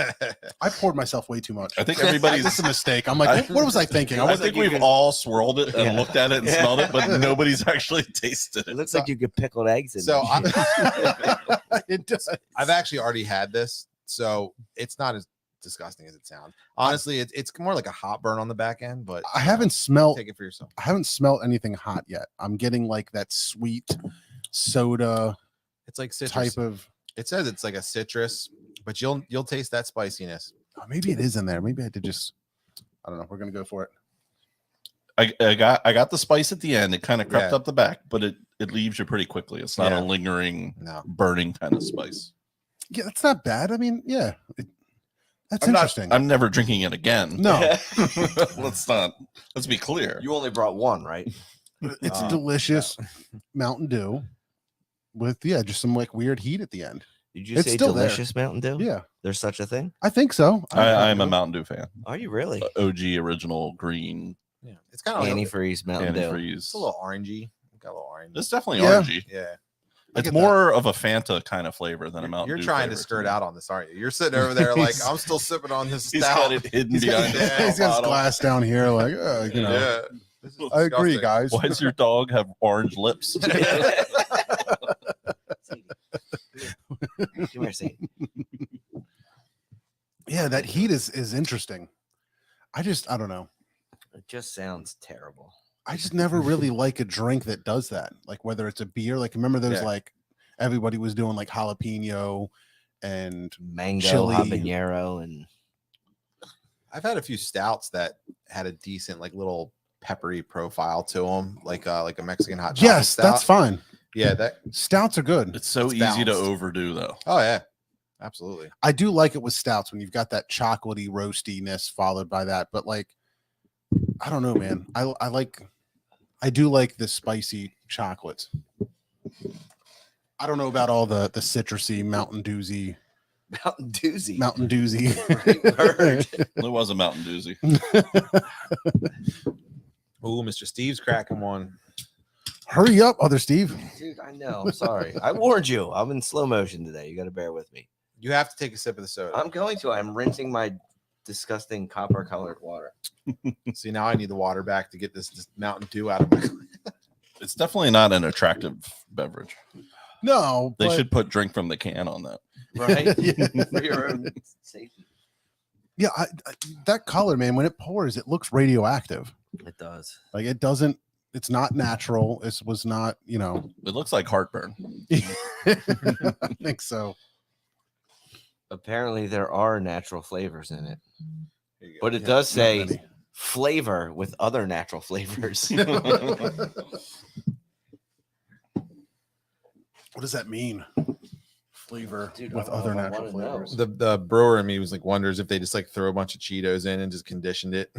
I poured myself way too much. I think everybody's. That's a mistake. I'm like, what was I thinking? I think we've all swirled it and Yeah. looked at it and Yeah. smelled it, but nobody's actually tasted It it. looks like you could pickled eggs in So it. It does. I've actually already had this, so it's not as disgusting as it sounds. Honestly, it's more like a hot burn on the back end, but I haven't smelled. take it for yourself. I haven't smelled anything hot yet. I'm getting like that sweet soda It's like citrus. type of. It says it's like a citrus, but you'll taste that spiciness. Oh, maybe it is in there. Maybe I did just. I don't know. We're gonna go for it. I got the spice at the end. It kind of crept Yeah. up the back, but it leaves you pretty quickly. It's not Yeah. a lingering, No. burning kind of spice. Yeah, that's not bad. I mean, yeah, that's I'm interesting. I'm never drinking it again. No, Let's be clear. You only brought one, right? it's delicious Mountain Dew with just some like weird heat at the end. Did you It's say still there. delicious Mountain Dew? Yeah, There's such a thing? I think so. I'm a Mountain Dew fan. Are you really? OG original green Yeah, it's kind of Antifreeze Mountain Dew. antifreeze. it's a little orangey. Got a little orange. It's definitely Yeah. orangey. Yeah, It's get more of a Fanta kind of flavor than a Mountain you're Dew trying to flavor skirt me. out on this, aren't you? You're sitting over there like He's- I'm still sipping on this He's stout. got it hidden He's got, behind Yeah. he's got his bottle. glass down here, like Yeah, this is I agree, disgusting. guys. Why does your dog have orange lips? Come here, Sadie. Yeah, that heat is interesting. I don't know. It just sounds terrible. I just never really like a drink that does that. Like whether it's a beer, like remember those Yeah. like everybody was doing like jalapeno and Mango, Chili. habanero, and I've had a few stouts that had a decent like little peppery profile to them, like a Mexican hot chocolate yes, stout. that's fine. Yeah, that. Stouts are good. It's so It's easy to balanced. overdo, though. Oh yeah, absolutely. I do like it with stouts when you've got that chocolatey roastiness followed by that. But like, I don't know, man. I do like the spicy chocolates. I don't know about all the citrusy Mountain Dewsy. Mountain Doozy. Mountain Dewsy. Bird. It was a Mountain Doozy. Oh, Mr. Steve's cracking one. Hurry up, other Steve. Dude, I know. I'm sorry. I warned you. I'm in slow motion today. You got to bear with me. You have to take a sip of the soda. I'm going to. I'm rinsing my disgusting copper colored water. See, now I need the water back to get this Mountain Dew out of my. It's definitely not an attractive beverage. No, They but- should put drink from the can on that. Right? Yeah. For your own safety. Yeah, that color, man, when it pours, it looks radioactive. It does. Like it doesn't. It's not natural. It was not. It looks like heartburn. I think so. Apparently, there are natural flavors in it, Here you go. but it Yeah, does not say many. flavor with other natural flavors. What does that mean? Flavor Dude, with I other wanna natural know. flavors. The brewer in me was like wonders if they just like throw a bunch of Cheetos in and just conditioned it.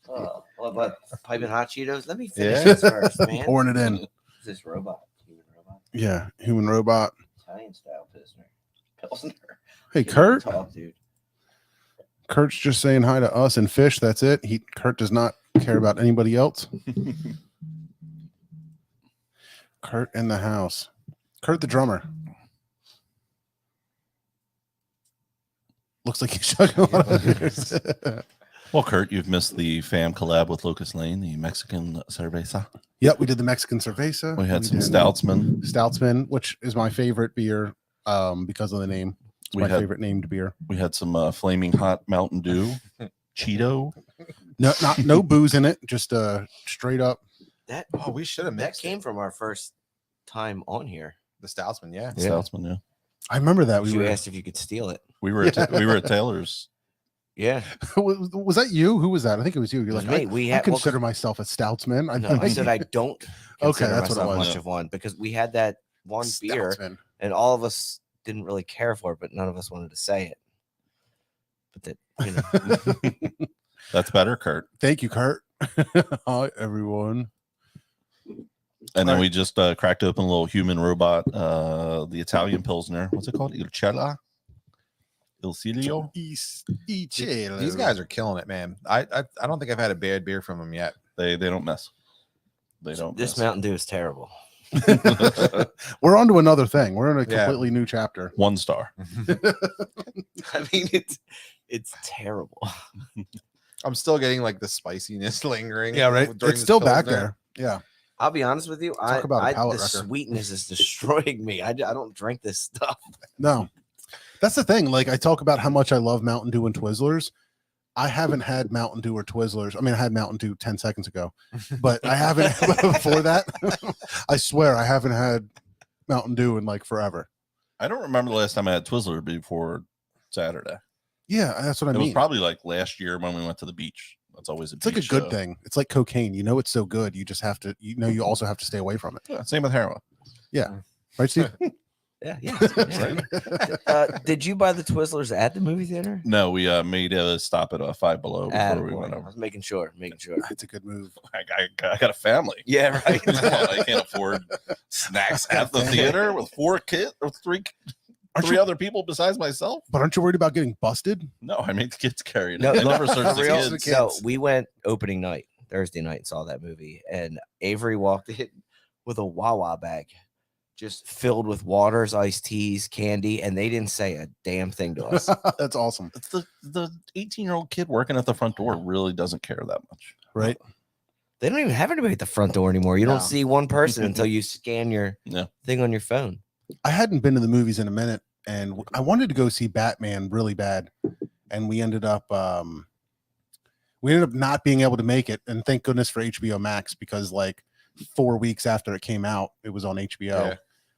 Oh, what about piping hot Cheetos? Let me finish Yeah. this first, man. Pouring it in. Is this robot? Human robot? Yeah, human robot. Italian style Pilsner. Pilsner. Hey, Can't even Kurt. talk, dude. Kurt's just saying hi to us and Fish. That's it. Kurt does not care about anybody else. Kurt in the house. Kurt the drummer. Looks like he's chugging a lot of beers. Well, Kurt, you've missed the fam collab with Locust Lane, the Mexican cerveza. Yep, we did the Mexican cerveza. We had some did Stoutsman, which is my favorite beer because of the name. It's my favorite named beer. We had some flaming hot Mountain Dew, Cheeto. No booze in it, just straight up. That we should have that mixed came from our first time on here. the Stoutsman. Yeah. Stoutsman, yeah. I remember that. You asked if you could steal it. We were at Taylor's. Yeah. Was that you? Who was that? I think it was you. You're like, me. I consider myself a Stoutsman. I said I don't Okay, consider that's what it myself was. much of one because we had that one beer Stoutsman. and all of us didn't really care for it, but none of us wanted to say it. But that, That's better, Kurt. Thank you, Kurt. Hi, everyone. And then we just cracked open a little human robot, the Italian Pilsner. What's it called? Il Cella? Il Cilio? These guys are killing it, man. I don't think I've had a bad beer from them yet. They don't mess. They don't. this miss. Mountain Dew is terrible. We're on to another thing. We're in a completely new chapter. 1 star. I mean, it's terrible. I'm still getting like the spiciness lingering. Yeah, right. during It's this still back Pilsner. there. Yeah. I'll be honest with you. Talk about a palate the wrecker. sweetness is destroying me. I don't drink this stuff. No, that's the thing. Like I talk about how much I love Mountain Dew and Twizzlers. I haven't had Mountain Dew or Twizzlers. I mean, I had Mountain Dew 10 seconds ago, but I haven't before that. I swear I haven't had Mountain Dew in like forever. I don't remember the last time I had Twizzler before Saturday. Yeah, that's what I It mean. was probably like last year when we went to the beach. That's always It's like a good thing. It's like cocaine. You know, it's so good. You just have to, you also have to stay away from it. Yeah, same with heroin. Right, Steve? Yeah. Did you buy the Twizzlers at the movie theater? No, we made a stop at Five Below before we went I over. was making sure. It's a good move. I got a family. Yeah, right. I can't afford snacks at the theater with 4 kids or 3 other people besides myself. But aren't you worried about getting busted? No, I made the kids carry it. No, I never for searched the real. kids. So we went opening night, Thursday night, and saw that movie. And Avery walked in with a Wawa bag, just filled with waters, iced teas, candy, and they didn't say a damn thing to us. That's awesome. It's the 18-year-old kid working at the front door really doesn't care that much. Right? They don't even have anybody at the front door anymore. You No. don't see one person until you scan your thing on your phone. I hadn't been to the movies in a minute, and I wanted to go see Batman really bad, and we ended up not being able to make it. And thank goodness for HBO Max, because like 4 weeks after it came out, it was on HBO. Yeah.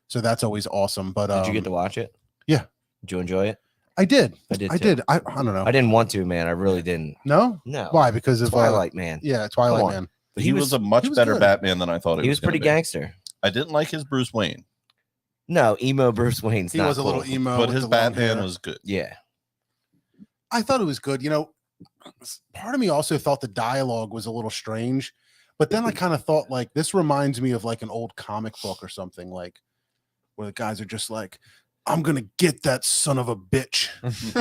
So that's always awesome. But Did you get to watch it? Yeah. Did you enjoy it? I did. I did. I too. did. I don't know. I didn't want to, man. I really didn't. No. No. Why? Because of Twilight, man. Yeah, Twilight Come on. Man. But he was a much better good. Batman than I thought He was pretty gonna be. gangster. I didn't like his Bruce Wayne, No, emo Bruce Wayne's He not was a little cool. emo, but with his the long Batman hair. was good. Yeah. I thought it was good. You know, part of me also thought the dialogue was a little strange, but then I kind of thought like this reminds me of like an old comic book or something, like where the guys are just like, "I'm gonna get that son of a bitch."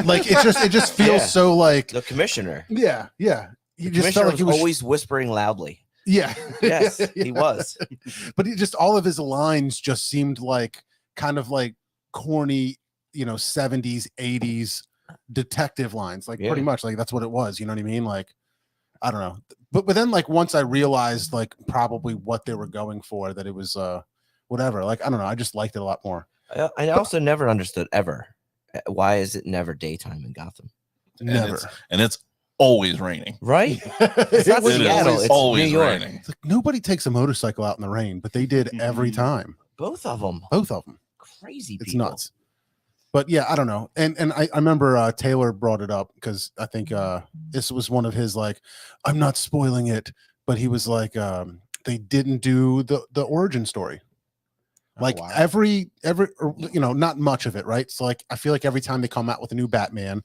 Like it just feels Yeah. so like The commissioner. yeah. You The just commissioner felt like was he was always whispering loudly. yeah. Yes, Yeah. he was. But he just all of his lines just seemed like kind of like corny, 70s, 80s detective lines, like pretty Yeah. much like that's what it was. You know what I mean? Like, I don't know. But then like once I realized like probably what they were going for, that it was whatever. Like, I don't know. I just liked it a lot more. I also never understood ever why is it never daytime in Gotham? Never. And it's always raining. Right? It's not It was Seattle. It's always New York. raining. like, nobody takes a motorcycle out in the rain, but they did every time. Both of them. Both of them. Crazy It's people. nuts. But yeah, I don't know. And I remember Taylor brought it up because I think this was one of his like, I'm not spoiling it, but he was like, they didn't do the origin story. Like wow. every or, not much of it, right? So like I feel like every time they come out with a new Batman,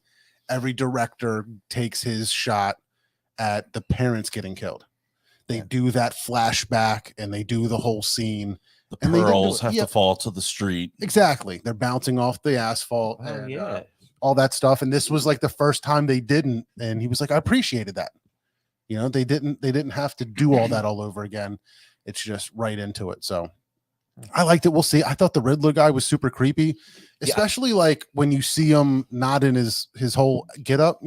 every director takes his shot at the parents getting killed. They do that flashback and they do the whole scene. The And they didn't do pearls it. have Yeah. to fall to the street. Exactly. They're bouncing off the asphalt. Oh, and, yeah. all that stuff. And this was like the first time they didn't. And he was like, I appreciated that. They didn't have to do all that all over again. It's just right into it. So I liked it. We'll see. I thought the Riddler guy was super creepy, especially like when you see him not in his whole get up,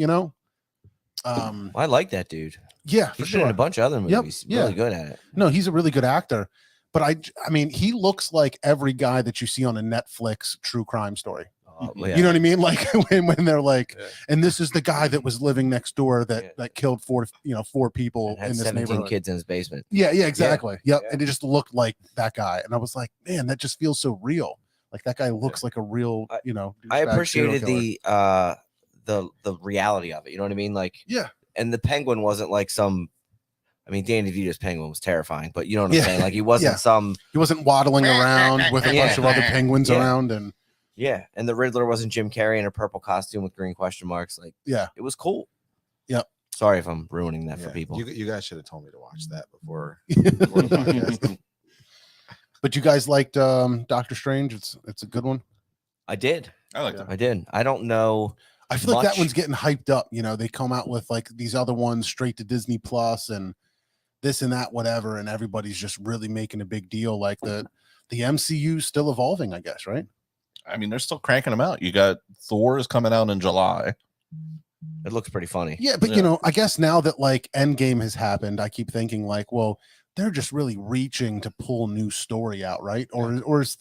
I like that dude. Yeah, for He's been sure. in a bunch of other Yep, movies. yeah. Really good at it. No, he's a really good actor. But I mean, he looks like every guy that you see on a Netflix true crime story. Yeah. You know what I mean? Like when they're like, and this is the guy that was living next door that killed four people And had in this 17 neighborhood. kids in his basement. Yeah, exactly. Yep. Yeah. And it just looked like that guy. And I was like, man, that just feels so real. Like that guy looks like a real, I douchebag appreciated serial killer. the reality of it. You know what I mean? Like, Yeah. And the penguin wasn't like some. I mean, Danny DeVito's penguin was terrifying, but you know what I'm saying? Like, he wasn't He wasn't waddling around with a bunch of other penguins around, and and the Riddler wasn't Jim Carrey in a purple costume with green question marks. Like, it was cool. Yep. Sorry if I'm ruining that for people. You guys should have told me to watch that before the podcast. But you guys liked Doctor Strange? It's a good one. I did. I like I did. I don't know. I feel like that one's getting hyped up. You know, they come out with like these other ones straight to Disney Plus and this and that, whatever, and everybody's just really making a big deal. Like the MCU still evolving, I guess, right? I mean, they're still cranking them out. You got Thor is coming out in July. It looks pretty funny. Yeah, but you know, I guess now that like Endgame has happened, I keep thinking like, well, they're just really reaching to pull new story out, right? Or is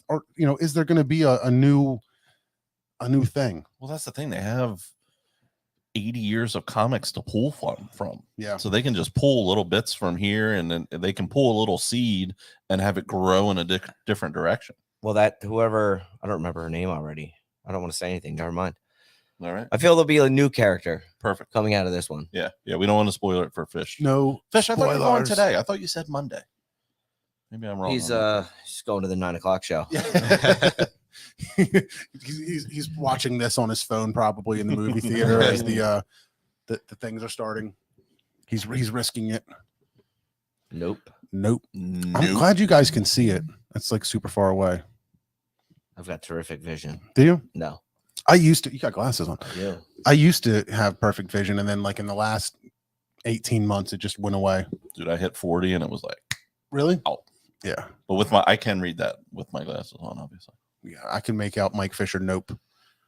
there going to be a new thing? Well, that's the thing. They have 80 years of comics to pull from. Yeah. So they can just pull little bits from here, and then they can pull a little seed and have it grow in a different direction. Well, I don't remember her name already. I don't want to say anything. Never mind. All right. I feel there'll be a new character Perfect coming out of this one. Yeah. We don't want to spoil it for Fish. No, Fish, I thought you were going spoilers. today. I thought you said Monday. Maybe I'm wrong. He's going to the 9:00 show. Yeah. he's watching this on his phone, probably in the movie theater as the things are starting. He's risking it. Nope. I'm glad you guys can see it. It's like super far away. I've got terrific vision. Do you? No. I used to. You got glasses on. Yeah. I used to have perfect vision, and then like in the last 18 months, it just went away. Dude, I hit 40 and it was like, Really? oh Yeah. But I can read that with my glasses on, obviously. Yeah. I can make out Mike Fisher. Nope.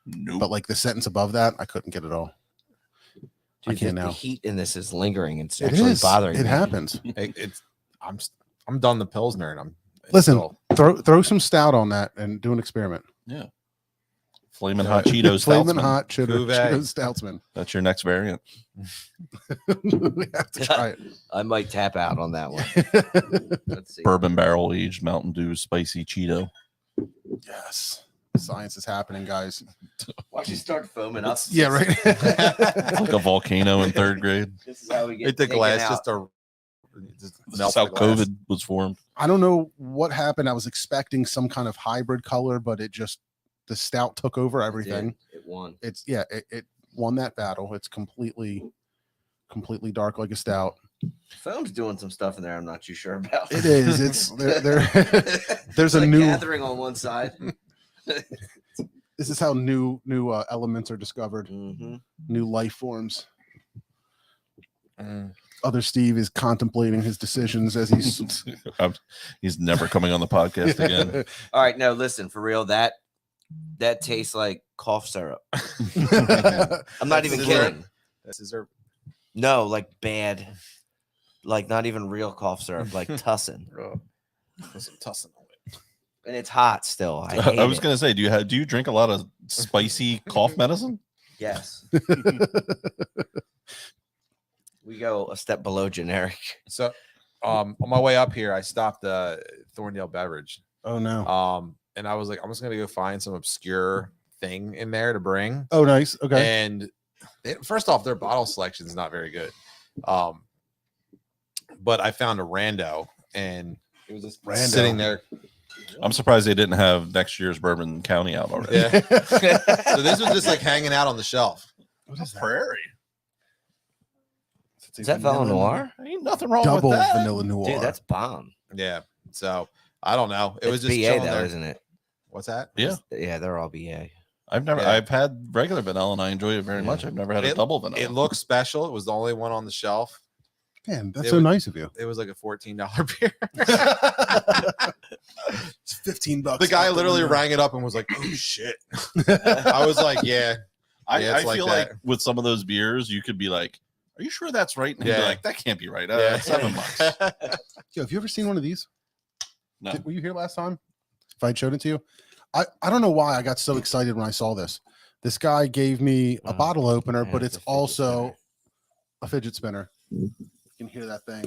Nope. But like the sentence above that, I couldn't get it all. Dude, I can't the now. heat in this is lingering. It's It actually is. bothering It me. happens. I'm done the Pilsner, and Listen, throw some stout on that and do an experiment. Yeah. Flaming hot Cheetos. Flaming Stoutsman. hot Cheetos Cuvée. Stoutsman. That's your next variant. We have to try it. I might tap out on that one. Let's see. Bourbon barrel aged Mountain Dew spicy Cheeto. Yes. Science is happening, guys. Watch you start foaming up. Yeah, right. It's like a volcano in third grade. This is how we get Hit the taken glass out. just This melt is how the glass. COVID was formed. I don't know what happened. I was expecting some kind of hybrid color, but the stout took over everything. It won. It won that battle. It's completely dark like a stout. Foam's doing some stuff in there I'm not too sure about. It is. It's there. There's It's a like new gathering on one side. This is how new elements are discovered. Mm-hmm. New life forms. Other Steve is contemplating his decisions as He's never coming on the podcast again. All right, no, listen, for real, that tastes like cough syrup. I'm not even kidding. This is her. No, like bad, like not even real cough syrup, like Tussin. Some tussin on it. And it's hot still. I hate I was it. gonna say, do you drink a lot of spicy cough medicine? Yes. We go a step below generic. So, on my way up here, I stopped Thorndale Beverage. Oh no. And I was like, I'm just gonna go find some obscure thing in there to bring. Oh nice. Okay. And first off, their bottle selection is not very good. But I found a rando, and it was just Rando. sitting there. I'm surprised they didn't have next year's Bourbon County out already. Yeah. So this was just like hanging out on the shelf. What is that? Prairie. Is that Vanilla Noir? Ain't nothing wrong Double with that. vanilla noir. Dude, that's bomb. Yeah. So I don't know. It was It's just BA chilling though, there. isn't it? What's that? Yeah. Yeah, they're all BA. I've had regular vanilla and I enjoy it very much. I've never had a double vanilla. It looked special. It was the only one on the shelf. Man, that's It so was- nice of you. It was like a $14 beer. It's $15. The guy literally rang it up and was like, "Oh shit!" I was like, "Yeah." I Yeah, it's feel like like with some of those beers, you could be like, Are you sure that's right? And he'd be Yeah. like, that can't be right. Yeah. $7. Yo, have you ever seen one of these? No. Were you here last time? If I showed it to you, I don't know why I got so excited when I saw this. This guy gave me a bottle opener, but it's also a fidget spinner. You can hear that thing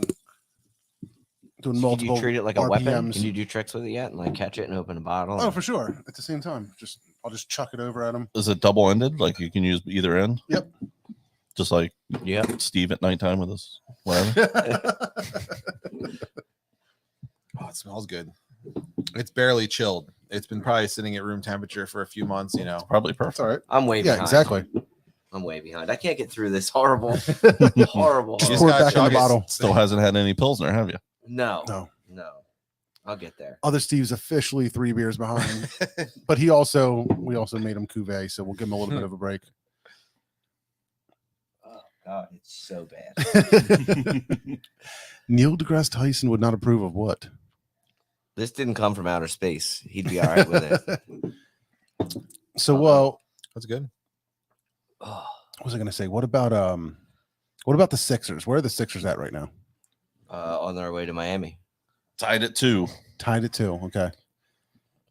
doing Can multiple. you treat it like a weapon? RPMs. Can you do tricks with it yet? And like catch it and open a bottle? Oh, for sure. At the same time, I'll just chuck it over at him. Is it double ended? Like you can use either end? Yep. Just like Yep. Steve at nighttime with us. Whatever. Oh, it smells good. It's barely chilled. It's been probably sitting at room temperature for a few months, you know. Probably That's perfect. all right. I'm way Yeah, behind. exactly. I'm way behind. I can't get through this horrible, horrible. Just You pour it gotta back in the chug it. bottle. Still hasn't had any Pilsner, have you? No. I'll get there. Other Steve's officially 3 beers behind, but we also made him cuvee, so we'll give him a little bit of a break. Oh God, it's so bad. Neil deGrasse Tyson would not approve of what? This didn't come from outer space. He'd be all right with it. So, well, That's good. Oh, what was I going to say? What about the Sixers? Where are the Sixers at right now? on their way to Miami Tied at 2. Tied at 2. Okay.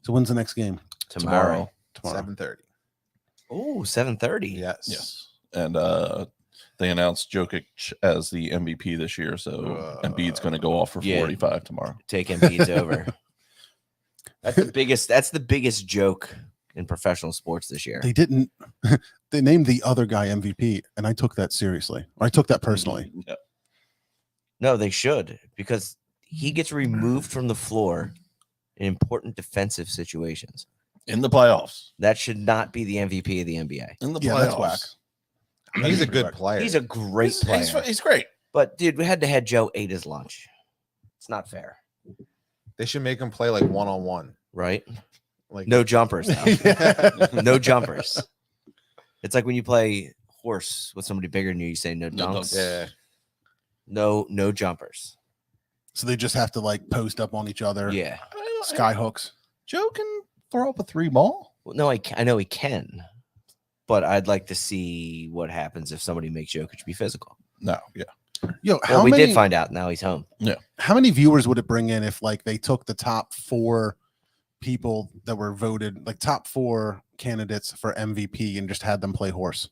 So when's the next game? tomorrow. Tomorrow. 7:30. Oh, 7:30. Yes. Yes. And they announced Jokic as the MVP this year, so Embiid's going to go off for 45 tomorrow. Take Embiid's over. That's the biggest joke in professional sports this year. They didn't. They named the other guy MVP, and I took that seriously. I took that personally. Yeah. No, they should, because he gets removed from the floor in important defensive situations. In the playoffs. That should not be the MVP of the NBA. In the Yeah, playoffs. that's whack. He's a good player. He's a great player. He's great. But dude, we had to head Joe ate his lunch. It's not fair, They should make him play like one-on-one. right? Like No jumpers, though. Yeah. No jumpers. It's like when you play horse with somebody bigger than you, you say no No dunks. dunks. Yeah. No jumpers. So they just have to like post up on each other. Yeah. Sky hooks. Joe can throw up a 3 ball. Well, no, I know he can, but I'd like to see what happens if somebody makes Jokic be physical. No, yeah. Yo, Well, how we many? did find out. Now he's home. How many viewers would it bring in if like they took the top 4 people that were voted, like top 4 candidates for MVP, and just had them play horse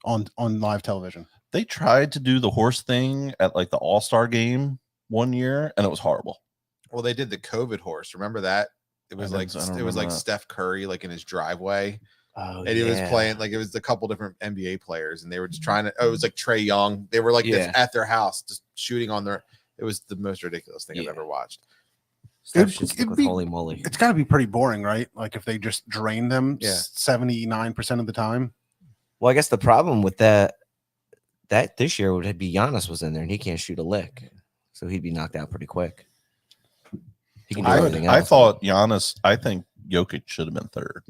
on live television? They tried to do the horse thing at like the All-Star game one year, and it was horrible. Well, they did the COVID horse. Remember that? It was I like don't it was remember like that. Steph Curry, like in his driveway, Oh, and he was playing like it was a couple different NBA players, and they were just trying to. Oh, it was like Trey Young. They were like Yeah. at their house, just shooting on their. It was the most ridiculous thing I've Yeah. ever watched. Steph It- should stick it'd with be- holy moly. It's got to be pretty boring, right? Like if they just drain them Yeah. 79% of the time. Well, I guess the problem with that this year would be Giannis was in there and he can't shoot a lick, so he'd be knocked out pretty quick. He can do everything else. I thought Giannis. I think Jokic should have been 3rd.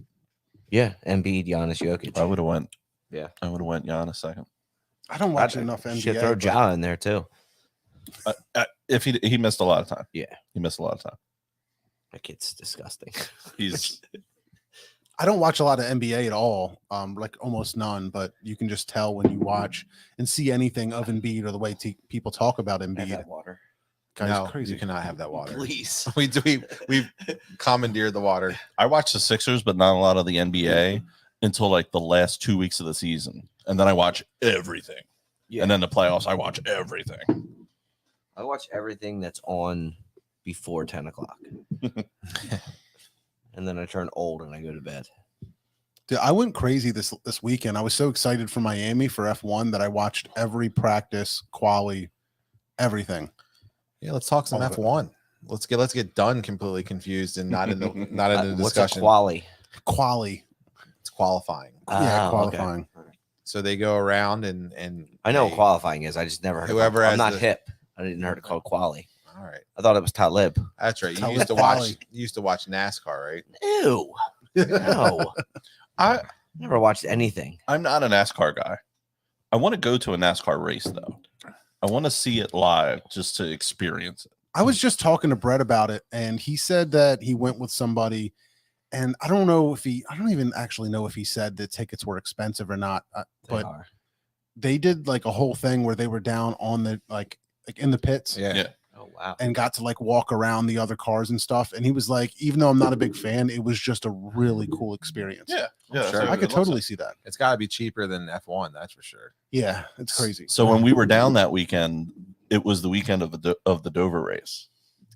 yeah, Embiid, Giannis, Jokic. I would have went. Yeah. I would have went Giannis 2nd. I don't watch I'd- enough NBA. Should throw but Ja in there too. If he missed a lot of time. Yeah. He missed a lot of time. That kid's disgusting. He's I don't watch a lot of NBA at all, like almost none. But you can just tell when you watch and see anything of Embiid or the way people talk about Have Embiid. that water. Guys, No, crazy. you cannot have that water. Please. we commandeered the water. I watch the Sixers, but not a lot of the NBA until like the last 2 weeks of the season. And then I watch everything. Yeah. And then the playoffs, I watch everything. I watch everything that's on before 10 o'clock. And then I turn old and I go to bed. Dude, I went crazy this weekend. I was so excited for Miami for F1 that I watched every practice, quali, everything. Yeah, let's talk some All of it. F1. Let's get done completely confused and not in the What's discussion. a quali? Quali. It's qualifying. Yeah, Ah, okay. qualifying. So they go around and I know they- what qualifying is. I just never heard Whoever of it. has I'm not the- hip. I didn't heard it called quali. All right, I thought it was Talib. that's right. You Tell used it to quali. watch. You used to watch NASCAR, right? Ew. No. I Never watched anything. I'm not a NASCAR guy. I want to go to a NASCAR race though. I want to see it live just to experience it. I was just talking to Brett about it, and he said that he went with somebody, and I don't even actually know if he said the tickets were expensive or not. They But are. they did like a whole thing where they were down on the like in the pits. Yeah. Oh wow. And got to like walk around the other cars and stuff. And he was like, even though I'm not a big fan, it was just a really cool experience. Yeah. Yeah. Sure. so I it could looks totally like- see that. It's got to be cheaper than F1, that's for sure. Yeah, it's crazy. So when we were down that weekend, it was the weekend of the Dover race.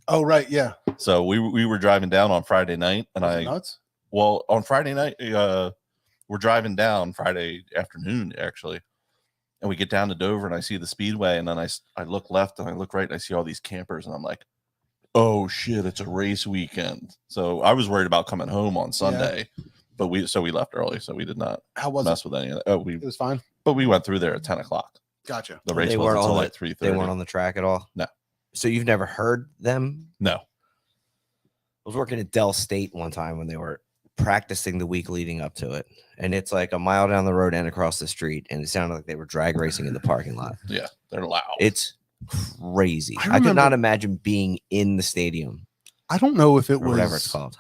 Oh, right. Yeah. So we were driving down on Friday night, and Was it nuts? well, on Friday night, we're driving down Friday afternoon, actually. And we get down to Dover, and I see the speedway, and then I look left, and I look right, and I see all these campers, and I'm like, oh, shit, it's a race weekend. So I was worried about coming home on Sunday, but we left early, so we did not How was mess it? with any of that. Oh, It was fine. but we went through there at 10 o'clock. Gotcha. The race They wasn't weren't until on like 3:30. They weren't on the track at all. No. So you've never heard them? No. I was working at Dell State one time when they were practicing the week leading up to it, and it's like a mile down the road and across the street, and it sounded like they were drag racing in the parking lot. Yeah, they're loud. It's crazy. I I could not remember- imagine being in the stadium I don't know if it or was whatever it's called.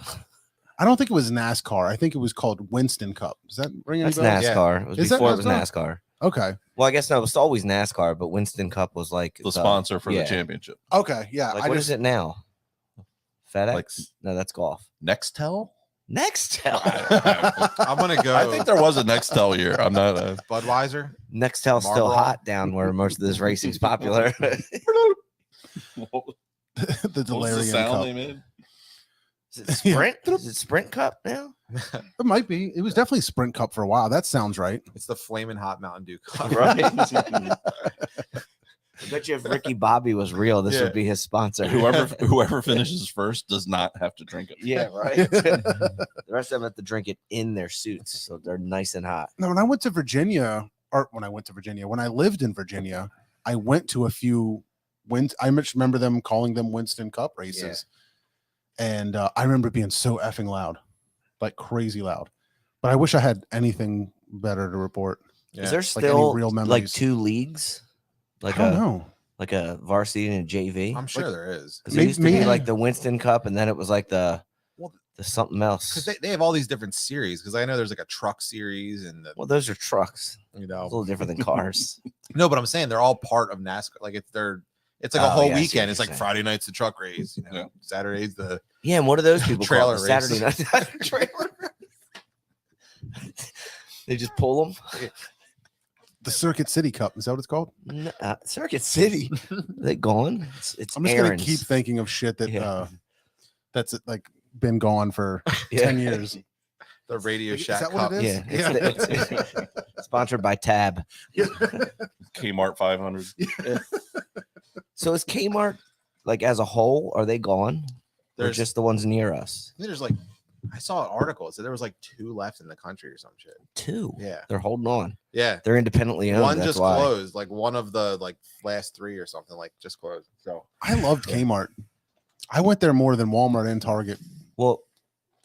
I don't think it was NASCAR. I think it was called Winston Cup. Does that ring any That's bells? NASCAR. It was Is that before it was NASCAR? NASCAR. Okay. Well, I guess no, it was always NASCAR, but Winston Cup was like the sponsor for yeah. the championship. Okay. Yeah. Like, what is it now? FedEx? Like- No, that's golf. Nextel? Nextel. I'm going to go I think there was a Nextel year. I'm not. Budweiser. Nextel's still Marlboro. hot down where most of this racing's popular. What was the the Delirium sound Cup? they made? Is it Sprint? Is it Sprint Cup now? It might be. It was definitely Sprint Cup for a while. That sounds right. It's the Flamin' Hot Mountain Dew Cup. Right. I bet you if Ricky Bobby was real, this Yeah. would be his sponsor. Whoever finishes first does not have to drink it. Yeah, right. The rest of them have to drink it in their suits, so they're nice and hot. No, when I went to Virginia, when I lived in Virginia, I went to a few I much remember them calling them Winston Cup races. And I remember being so effing loud, like crazy loud. But I wish I had anything better to report. Yeah. Is there Like any still real like memories. two leagues, like I don't a know. like a varsity and a JV? I'm sure there is. Because it used to be maybe- like the Winston Cup, and then it was like the something else. Because they have all these different series. Because I know there's like a truck series and the, Well, those are trucks. you It's a know. little different than cars. No, but I'm saying they're all part of NASCAR. Like it's like a Oh, whole yeah, I see what weekend. you're It's like saying. Friday night's the truck race. You know, Yeah. Saturday's the Yeah, and what are those people Trailer called? race. Saturday night trailer. They just pull them. The Circuit City Cup. Is that what it's called? Circuit City. They gone. It's I'm just errands. gonna keep thinking of shit that Yeah. that's like been gone for Yeah. 10 years. the Radio Is Shack that what Cup. it is? Yeah, it's sponsored by Tab. Kmart 500. So is Kmart like as a whole? Are they gone? Or There's just the ones near us? there's like I saw an article. So there was like 2 left in the country or some shit. Two. Yeah. They're holding on. Yeah. They're independently owned. One That's just why. closed. Like one of the like last 3 or something like just closed. So I loved Kmart. I went there more than Walmart and Target. Well,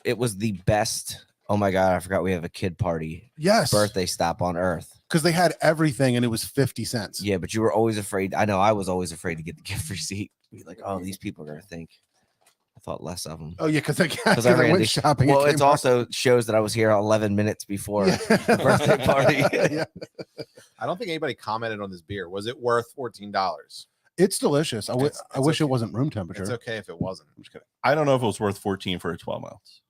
it was the best. Oh my god, I forgot we have a kid party Yes. birthday stop on Earth. Because they had everything and it was 50 cents. Yeah, but you were always afraid. I know I was always afraid to get the gift receipt. Be like, oh, these people are gonna think I thought less of them. Oh yeah, because I I ran went the- shopping. Well, at it's Kmart. also shows that I was here 11 minutes before Yeah. the birthday party. Yeah. I don't think anybody commented on this beer. Was it worth $14? It's delicious. I It's wish it okay. wasn't room temperature. It's okay if it wasn't. I'm just kidding. I don't know if it was worth 14 for a 12 ounce.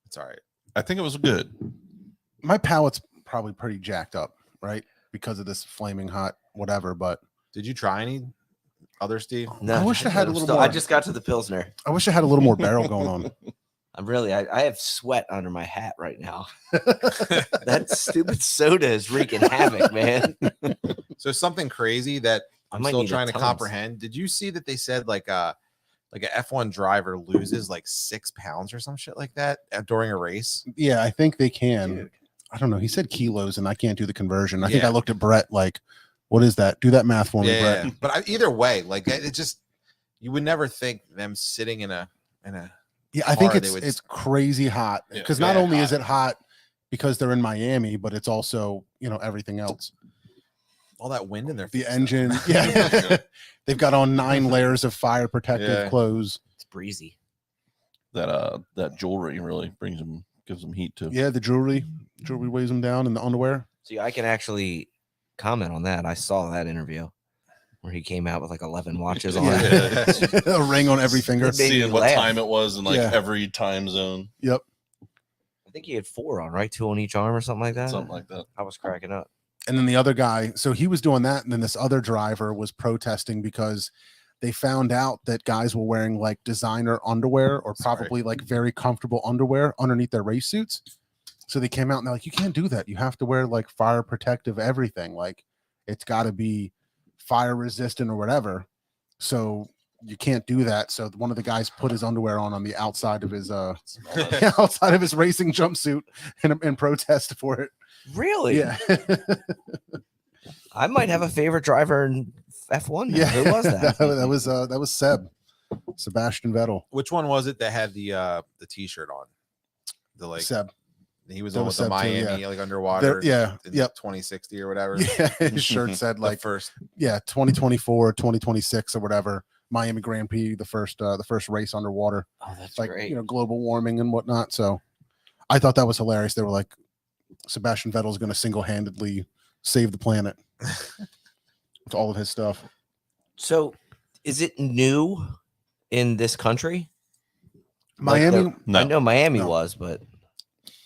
It's all right. I think it was good. My palate's probably pretty jacked up, right? Because of this flaming hot whatever. But Did you try any other, Steve? No, I wish I had a little I more. just got to the Pilsner. I wish I had a little more barrel going on. I have sweat under my hat right now. That stupid soda is wreaking havoc, man. So something crazy that I'm might still need a trying to Tums. comprehend. Did you see that they said like a F1 driver loses like 6 pounds or some shit like that during a race? Yeah, I think they can. Dude. I don't know. He said kilos, and I can't do the conversion. I think Yeah. I looked at Brett like, "What is that? Do that math for me, Yeah, Brett." but either way, like it just you would never think them sitting in a Yeah, I think car, they it's would- it's crazy hot Yeah. because not Yeah, only is hot. it hot because they're in Miami, but it's also everything else. all that wind in their The face. engine, yeah, they've got on 9 layers of fire protective Yeah. clothes. It's breezy. That jewelry really gives them heat too. Yeah, the jewelry weighs them down, and the underwear. See, I can actually comment on that. I saw that interview where he came out with like 11 watches on. Yeah. A ring on every finger. It made me Seeing what laugh. time it was in like Yeah. every time zone. Yep. I think he had 4 on, right? 2 on each arm or something like that. Something like that. I was cracking up. And then the other guy, so he was doing that, and then this other driver was protesting because they found out that guys were wearing like designer underwear or probably like very comfortable underwear underneath their race suits. So they came out and they're like, you can't do that. You have to wear like fire protective everything. Like it's got to be fire resistant or whatever. So you can't do that. So one of the guys put his underwear on the outside of his outside of his racing jumpsuit in protest for it. Really? Yeah. I might have a favorite driver in F1. Now. Yeah. Who was that? that was Sebastian Vettel. Which one was it that had the T-shirt on? The like Seb. he was That on was with the Seb too, Miami yeah. like underwater. Yeah. in Yep. 2060 or whatever. Yeah. His shirt said The like first. yeah, 2024, 2026 or whatever. Miami Grand Prix, the first race underwater. Oh, that's Like, great. you know, global warming and whatnot. So I thought that was hilarious. They were like, Sebastian Vettel is going to single-handedly save the planet with all of his stuff. So, is it new in this country? Miami, Like No. I know Miami No. was, but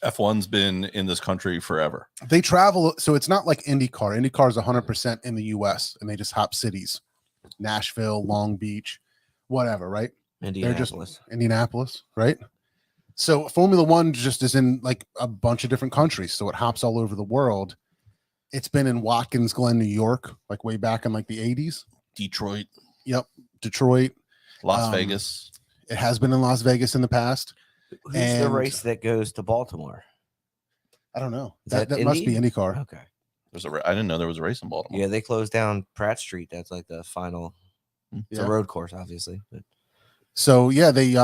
F1's been in this country forever. they travel. So it's not like IndyCar. IndyCar is 100% in the U.S. and they just hop cities. Nashville, Long Beach, whatever, right? Indianapolis. Indianapolis, right? So Formula One just is in like a bunch of different countries. So it hops all over the world. It's been in Watkins Glen, New York, like way back in like the 80s. Detroit, Yep. Detroit. Las Um, Vegas. It has been in Las Vegas in the past. Who's the and- race that goes to Baltimore? I don't know. Is That, that must be Indy? IndyCar. Okay. I didn't know there was a race in Baltimore. Yeah, they closed down Pratt Street. That's like the final. It's Yeah. a road course, obviously. But So yeah, they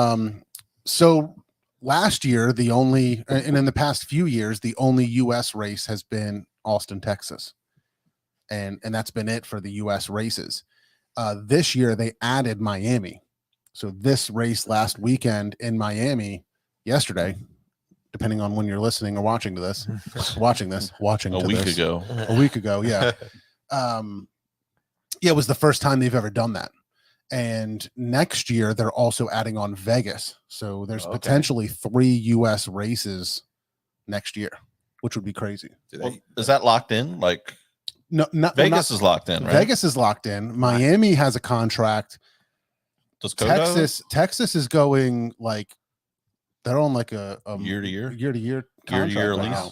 so last year the only and in the past few years the only US race has been Austin, Texas. And that's been it for the US races. This year they added Miami. So this race last weekend in Miami yesterday, depending on when you're listening or watching to this, watching A to week this. ago. A week ago, yeah. Yeah, it was the first time they've ever done that. And next year they're also adding on Vegas. So there's Okay. potentially 3 US races next year, which would be crazy. Do Well, they- is that locked in? Like No, Vegas is locked in, right? Vegas is locked in. Miami has a contract. Does Coda Texas is going like they're on like a year to year? year-to-year Year-to-year contract right lease? now.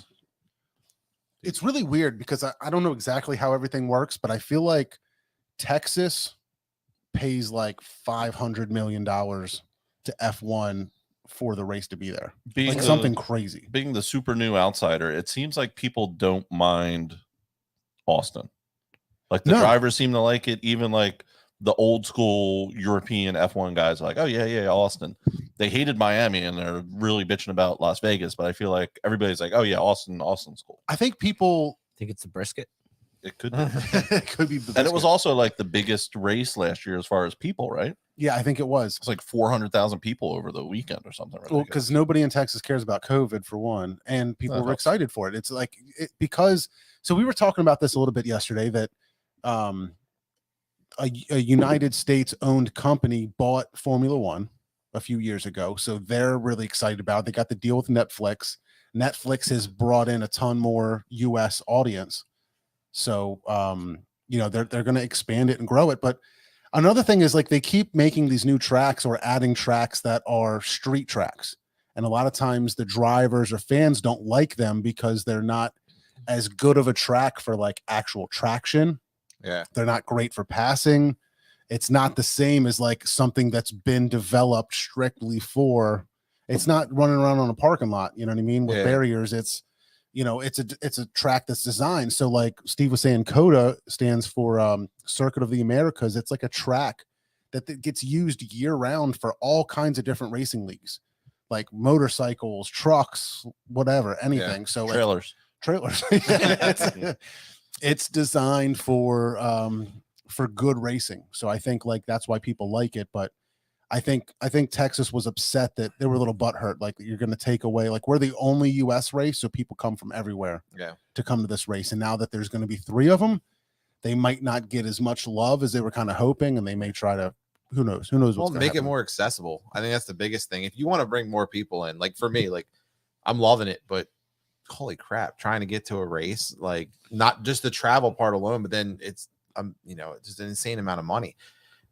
It's really weird because I don't know exactly how everything works, but I feel like Texas pays like $500 million to F1 for the race to be there. Being Like the- something crazy. being the super new outsider, it seems like people don't mind Austin. Like the No. drivers seem to like it. Even like the old school European F1 guys are like, oh yeah, Austin. They hated Miami and they're really bitching about Las Vegas, but I feel like everybody's like, oh yeah, Austin's cool. I think people think it's the brisket. It could be. it could be the And it was biscuit. also like the biggest race last year as far as people, right? Yeah, I think it was. It's like 400,000 people over the weekend or something. Well, ridiculous. because nobody in Texas cares about COVID for one, and people Oh, were that's- excited for it. It's like because so we were talking about this a little bit yesterday that a United States owned company bought Formula One a few years ago, so they're really excited about it. They got the deal with Netflix. Netflix has brought in a ton more U.S. audience, so you know they're going to expand it and grow it, but. Another thing is like they keep making these new tracks or adding tracks that are street tracks. And a lot of times the drivers or fans don't like them because they're not as good of a track for like actual traction. Yeah. They're not great for passing. It's not the same as like something that's been developed strictly for it's not running around on a parking lot, you know what I mean? With Yeah. barriers, it's you know, it's a track that's designed. So like Steve was saying, CODA stands for Circuit of the Americas. It's like a track that gets used year round for all kinds of different racing leagues, like motorcycles, trucks, whatever, anything. So trailers. trailers. It's designed for good racing. So I think like that's why people like it. But I think Texas was upset that they were a little butthurt. Like, you're going to take away, like, we're the only U.S. race, so people come from everywhere to come to this race. And now that there's going to be 3 of them, they might not get as much love as they were kind of hoping, and they may try to. Who knows? Who knows? Well, What's make happen. it more accessible. I think that's the biggest thing. If you want to bring more people in, like for me, like I'm loving it, but holy crap, trying to get to a race, like not just the travel part alone, but then it's just an insane amount of money.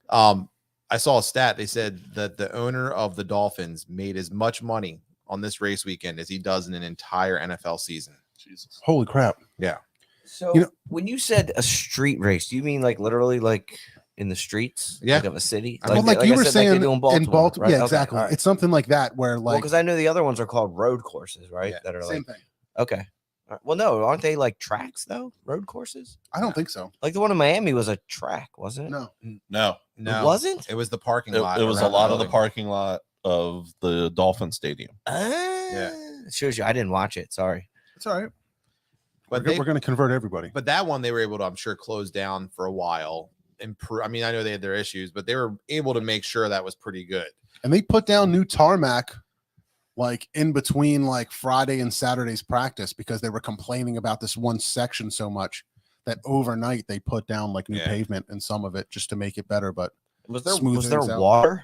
I saw a stat. They said that the owner of the Dolphins made as much money on this race weekend as he does in an entire NFL season. Jesus. Holy crap. Yeah. So when you said a street race, do you mean like literally like in the streets like of a city? Like you were saying in Baltimore, right? Yeah, Okay, exactly. right. It's something like that where like, because I know the other ones are called road courses, right? Yeah, that are same like thing. okay. Well, no, aren't they like tracks though? Road courses? I don't think so. Like the one in Miami was a track, wasn't it? No, It wasn't. It was the parking it, lot. it was a around lot of the building. parking lot of the Dolphin Stadium. It shows you. I didn't watch it. Sorry. It's all right. But We're going to convert everybody. But that one they were able to, I'm sure, close down for a while. I mean, I know they had their issues, but they were able to make sure that was pretty good. And they put down new tarmac like in between like Friday and Saturday's practice because they were complaining about this one section so much that overnight they put down like new pavement in some of it just to make it better. But Was smooth there things out. water?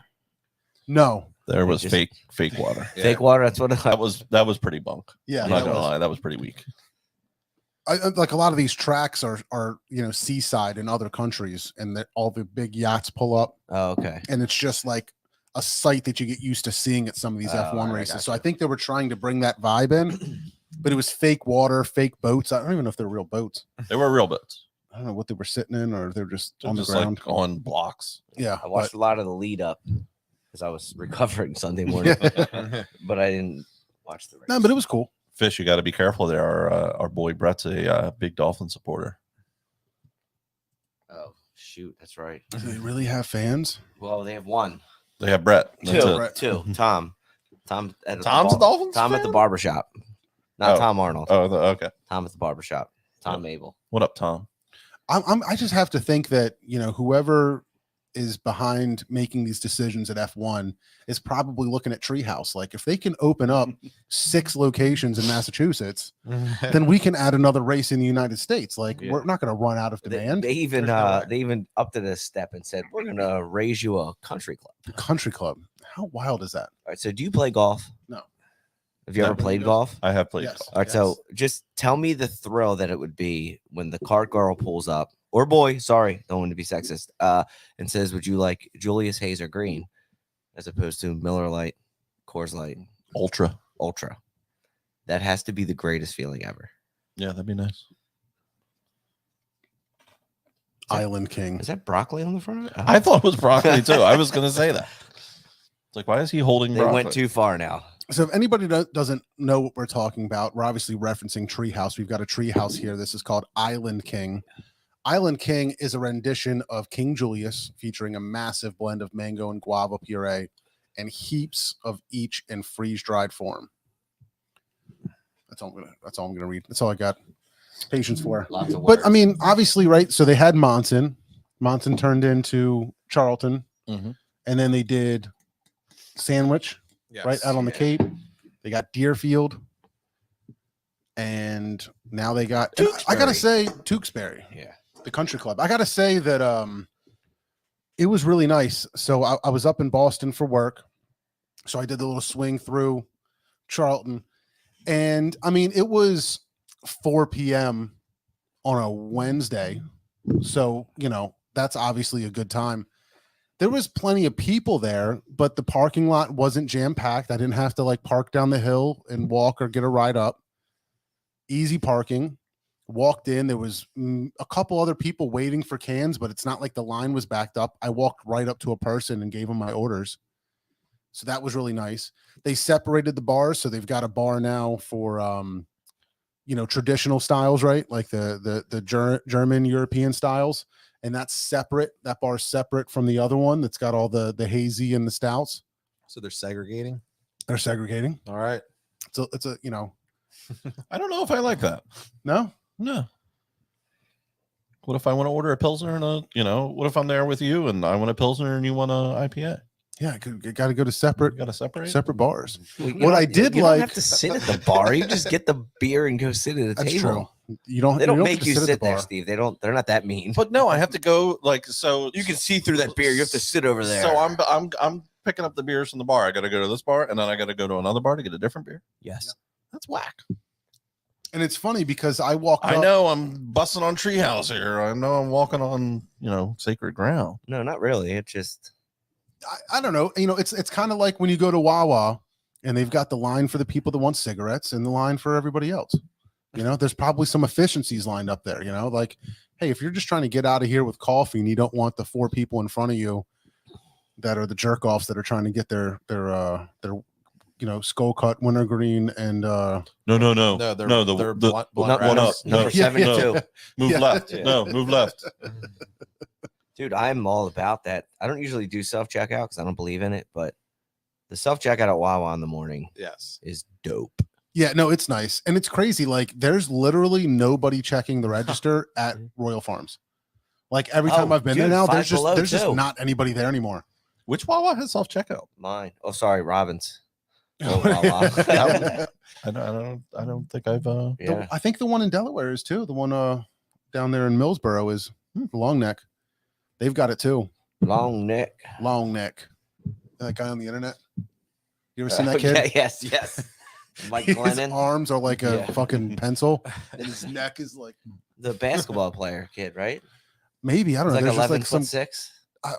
No. There was Just- fake water. Yeah. Fake water. That's what That was pretty bunk. Yeah. I'm not that gonna was- lie, that was pretty weak. like a lot of these tracks are seaside in other countries, and that all the big yachts pull up, Oh, okay. and it's just like a sight that you get used to seeing at some of these F1 I races. So gotcha. I think they were trying to bring that vibe in, but it was fake water, fake boats. I don't even know if they're real boats. They were real boats. I don't know what they were sitting in, or they're just They're on just the ground. like on blocks. Yeah, I watched a lot of the lead up because I was recovering Sunday morning, but I didn't watch the race. no, but it was cool. Fish, you got to be careful there. Our boy Brett's a big Dolphin supporter. Oh shoot, that's right. Do they really have fans? Well, they have one, They have Brett. That's two, it. Right. two. Tom at the Tom's a Dolphins Tom at the fan? barbershop, not Oh. Tom Arnold. Oh, okay. Tom at the barbershop. Tom Mabel. What up, Tom? I just have to think that whoever is behind making these decisions at F1 is probably looking at Treehouse. Like, if they can open up 6 locations in Massachusetts, then we can add another race in the United States. Like, Yeah. we're not going to run out of demand. They even There's no way. they even upped to this step and said we're gonna raise you a country club. Country club. How wild is that? All right. So do you play golf? No. Have you ever No. played golf? I have played Yes. golf. All right, so just tell me the thrill that it would be when the cart girl pulls up, or boy, sorry, don't want to be sexist, and says, "Would you like Julius Hazer Green, as opposed to Miller Lite, Coors Light, Ultra. Ultra?" That has to be the greatest feeling ever. Yeah, that'd be nice. Island King. Is that broccoli on the front of it? Oh, I thought it was broccoli too. I was gonna say that. It's like, why is he holding they broccoli? went too far now. So if anybody doesn't know what we're talking about, we're obviously referencing Treehouse. We've got a Treehouse here. This is called Island King. Island King is a rendition of King Julius, featuring a massive blend of mango and guava puree and heaps of each in freeze-dried form. That's all I'm gonna read. That's all I got patience for. Lots of But I words. mean, obviously, right? So they had Monson. Monson turned into Charlton, Mhm. and then they did Sandwich. Yes. Right out on the Cape. They got Deerfield, and now they got. and I gotta say, Tewksbury, Yeah. the country club. I gotta say that it was really nice. So I was up in Boston for work, so I did the little swing through Charlton, and I mean it was 4 p.m. on a Wednesday, so that's obviously a good time. There was plenty of people there, but the parking lot wasn't jam-packed. I didn't have to park down the hill and walk or get a ride up. Easy parking. Walked in. There was a couple other people waiting for cans, but it's not like the line was backed up. I walked right up to a person and gave them my orders. So that was really nice. They separated the bars. So they've got a bar now for, traditional styles, right? Like the German European styles. And that's separate. That bar's separate from the other one that's got all the hazy and the stouts. So they're segregating. They're segregating. All right. It's a I don't know if I like that. no. No. What if I want to order a Pilsner and what if I'm there with you and I want a Pilsner and you want a IPA? Yeah, got to go to separate Got to separate. bars. Well, What I did you like- don't have to sit at the bar. You just get the beer and go sit at a That's table. true. You don't. They don't have make to you at the sit there, bar. Steve. They're not that mean. But no, I have to go like so. You can see through that beer. You have to sit over there. So I'm picking up the beers from the bar. I got to go to this bar, and then I got to go to another bar to get a different beer. Yes. That's whack. And it's funny because I walked. I up, know I'm busting on treehouse here. I know I'm walking on sacred ground. No, not really. It's just I don't know. It's kind of like when you go to Wawa and they've got the line for the people that want cigarettes and the line for everybody else. There's probably some efficiencies lined up there. Like, hey, if you're just trying to get out of here with coffee and you don't want the 4 people in front of you that are the jerk offs that are trying to get their skull cut wintergreen and No, they're blunt not one up. wraps. No, number 72. move Yeah. left. Yeah. No, move left. Dude, I'm all about that. I don't usually do self checkout because I don't believe in it, but the self checkout at Wawa in the morning Yes. is dope. yeah, no, it's nice. And it's crazy. Like there's literally nobody checking the register at Royal Farms. Like every time Oh, I've been dude, there now, Five Below, there's just too. not anybody there anymore. Which Wawa has self checkout? Mine. Oh, sorry, Robin's. Oh, Yeah. I don't think I've. Yeah. I think the one in Delaware is too. The one down there in Millsboro is Long Neck. They've got it too. Long neck. Long Neck. That guy on the internet. You ever seen that kid? Okay, yes. Mike His Glennon, arms are like a Yeah. fucking pencil, and his neck is like the basketball player kid, right? maybe I don't He's know. like There's just 11 like some foot 6.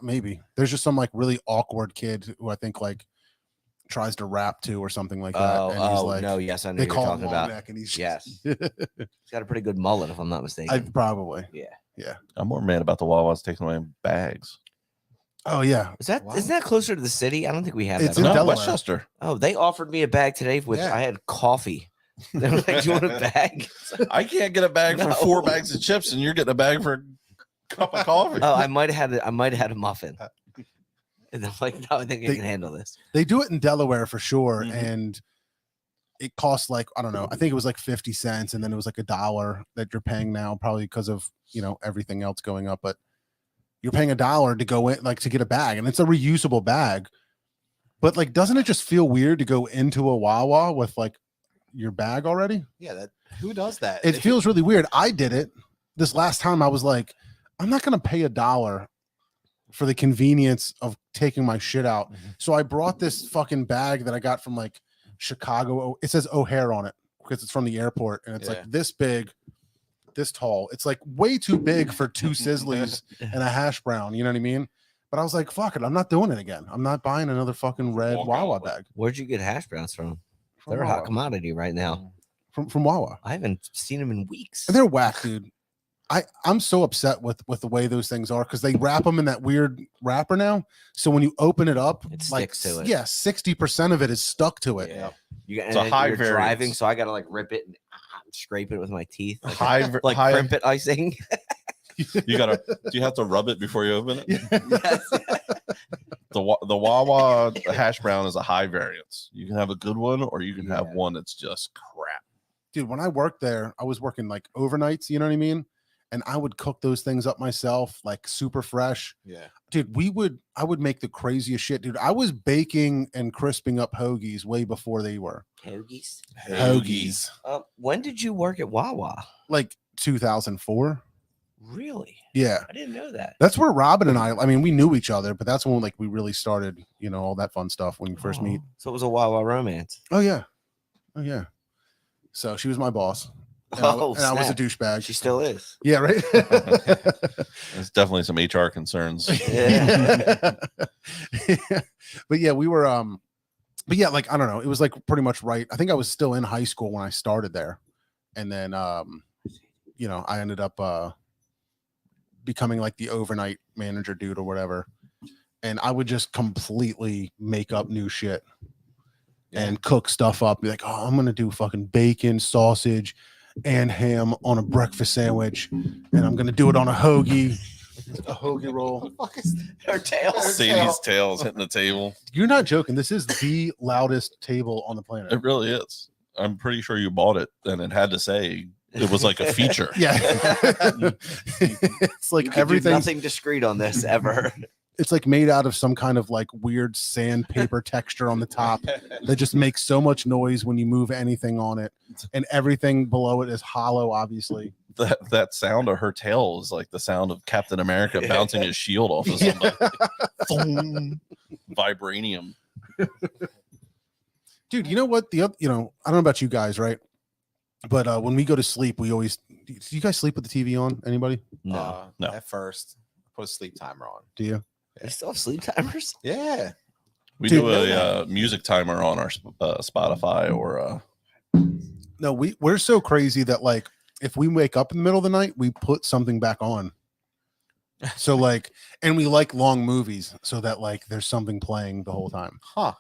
maybe there's just some like really awkward kid who I think like tries to rap to or something like that. Oh, and he's like, no, yes, I know they what you're call him talking Long about. Neck, and he's Yes. He's got a pretty good mullet, if I'm not mistaken. I probably. I'm more mad about the Wawas taking away bags. Oh yeah, Isn't that closer to the city? I don't think we have It's that. in No, Delaware. Westchester. Oh, they offered me a bag today with Yeah. I had coffee. They were like, "You want a bag?" I can't get a bag No. for 4 bags of chips, and you're getting a bag for a cup of coffee. Oh, I might have had a muffin. And I'm like, no, I think I They- can handle this. they do it in Delaware for sure, Mhm. and it costs like I don't know. I think it was like 50 cents, and then it was like $1 that you're paying now, probably because of everything else going up. But you're paying $1 to go in, like to get a bag, and it's a reusable bag. But like, doesn't it just feel weird to go into a Wawa with like your bag already? Yeah, who does that? It feels really weird. I did it this last time. I was like, I'm not gonna pay $1 for the convenience of taking my shit out. So I brought this fucking bag that I got from like Chicago. It says O'Hare on it because it's from the airport, and it's Yeah. like this big, this tall. It's like way too big for 2 Sizzlies and a hash brown. You know what I mean? But I was like, fuck it, I'm not doing it again. I'm not buying another fucking red Walk Wawa out with bag. Where'd you get hash browns from? From They're a hot Wawa. commodity right now. From Wawa. I haven't seen them in weeks. And they're whack, dude. I'm so upset with the way those things are because they wrap them in that weird wrapper now. So when you open it up, It like sticks to it. yeah, 60% of it is stuck to it. Yeah. You got It's a high you're driving, variance. so I gotta like rip it and scrape it with my teeth. Like, High, like high, crimpet icing. you gotta. Do you have to rub it before you open it? Yes. The Wawa hash brown is a high variance. You can have a good one, or you can have Yeah. one that's just crap. Dude, when I worked there, I was working like overnights, you know what I mean? And I would cook those things up myself, like super fresh. Yeah. Dude, I would make the craziest shit, dude. I was baking and crisping up hoagies way before they were. Hoagies. Hoagies. When did you work at Wawa? Like 2004. Really? Yeah. I didn't know that. That's where Robin and I mean, we knew each other, but that's when like we really started, all that fun stuff when you first meet. So it was a Wawa romance. Oh yeah. Oh yeah. So she was my boss. And, I was a snap. douchebag. She still is. Yeah, right. There's definitely some HR concerns. Yeah. But yeah, we were but yeah, like I don't know, it was like pretty much right. I think I was still in high school when I started there. And then I ended up becoming like the overnight manager dude or whatever. And I would just completely make up new shit and cook stuff up. Be like, oh, I'm gonna do fucking bacon, sausage, and ham on a breakfast sandwich, and I'm gonna do it on a hoagie roll. Her tail. Sadie's tails hitting the table. You're not joking. This is the loudest table on the planet. It really is. I'm pretty sure you bought it, and it had to say it was like a feature. Yeah. It's like You could do everything. nothing discreet on this ever. It's like made out of some kind of like weird sandpaper texture on the top that just makes so much noise when you move anything on it, and everything below it is hollow, obviously. That sound of her tail is like the sound of Captain America bouncing his shield off of somebody. Thong. Vibranium. Dude, you know what? I don't know about you guys, right? But when we go to sleep, we always do you guys sleep with the TV on? Anybody? No. No. At first, put a sleep timer on. Do you? You still have sleep timers? Yeah. We Dude, do a music timer on our Spotify or No, we're so crazy that like if we wake up in the middle of the night, we put something back on. So like, and we like long movies, so that like there's something playing the whole time. Huh.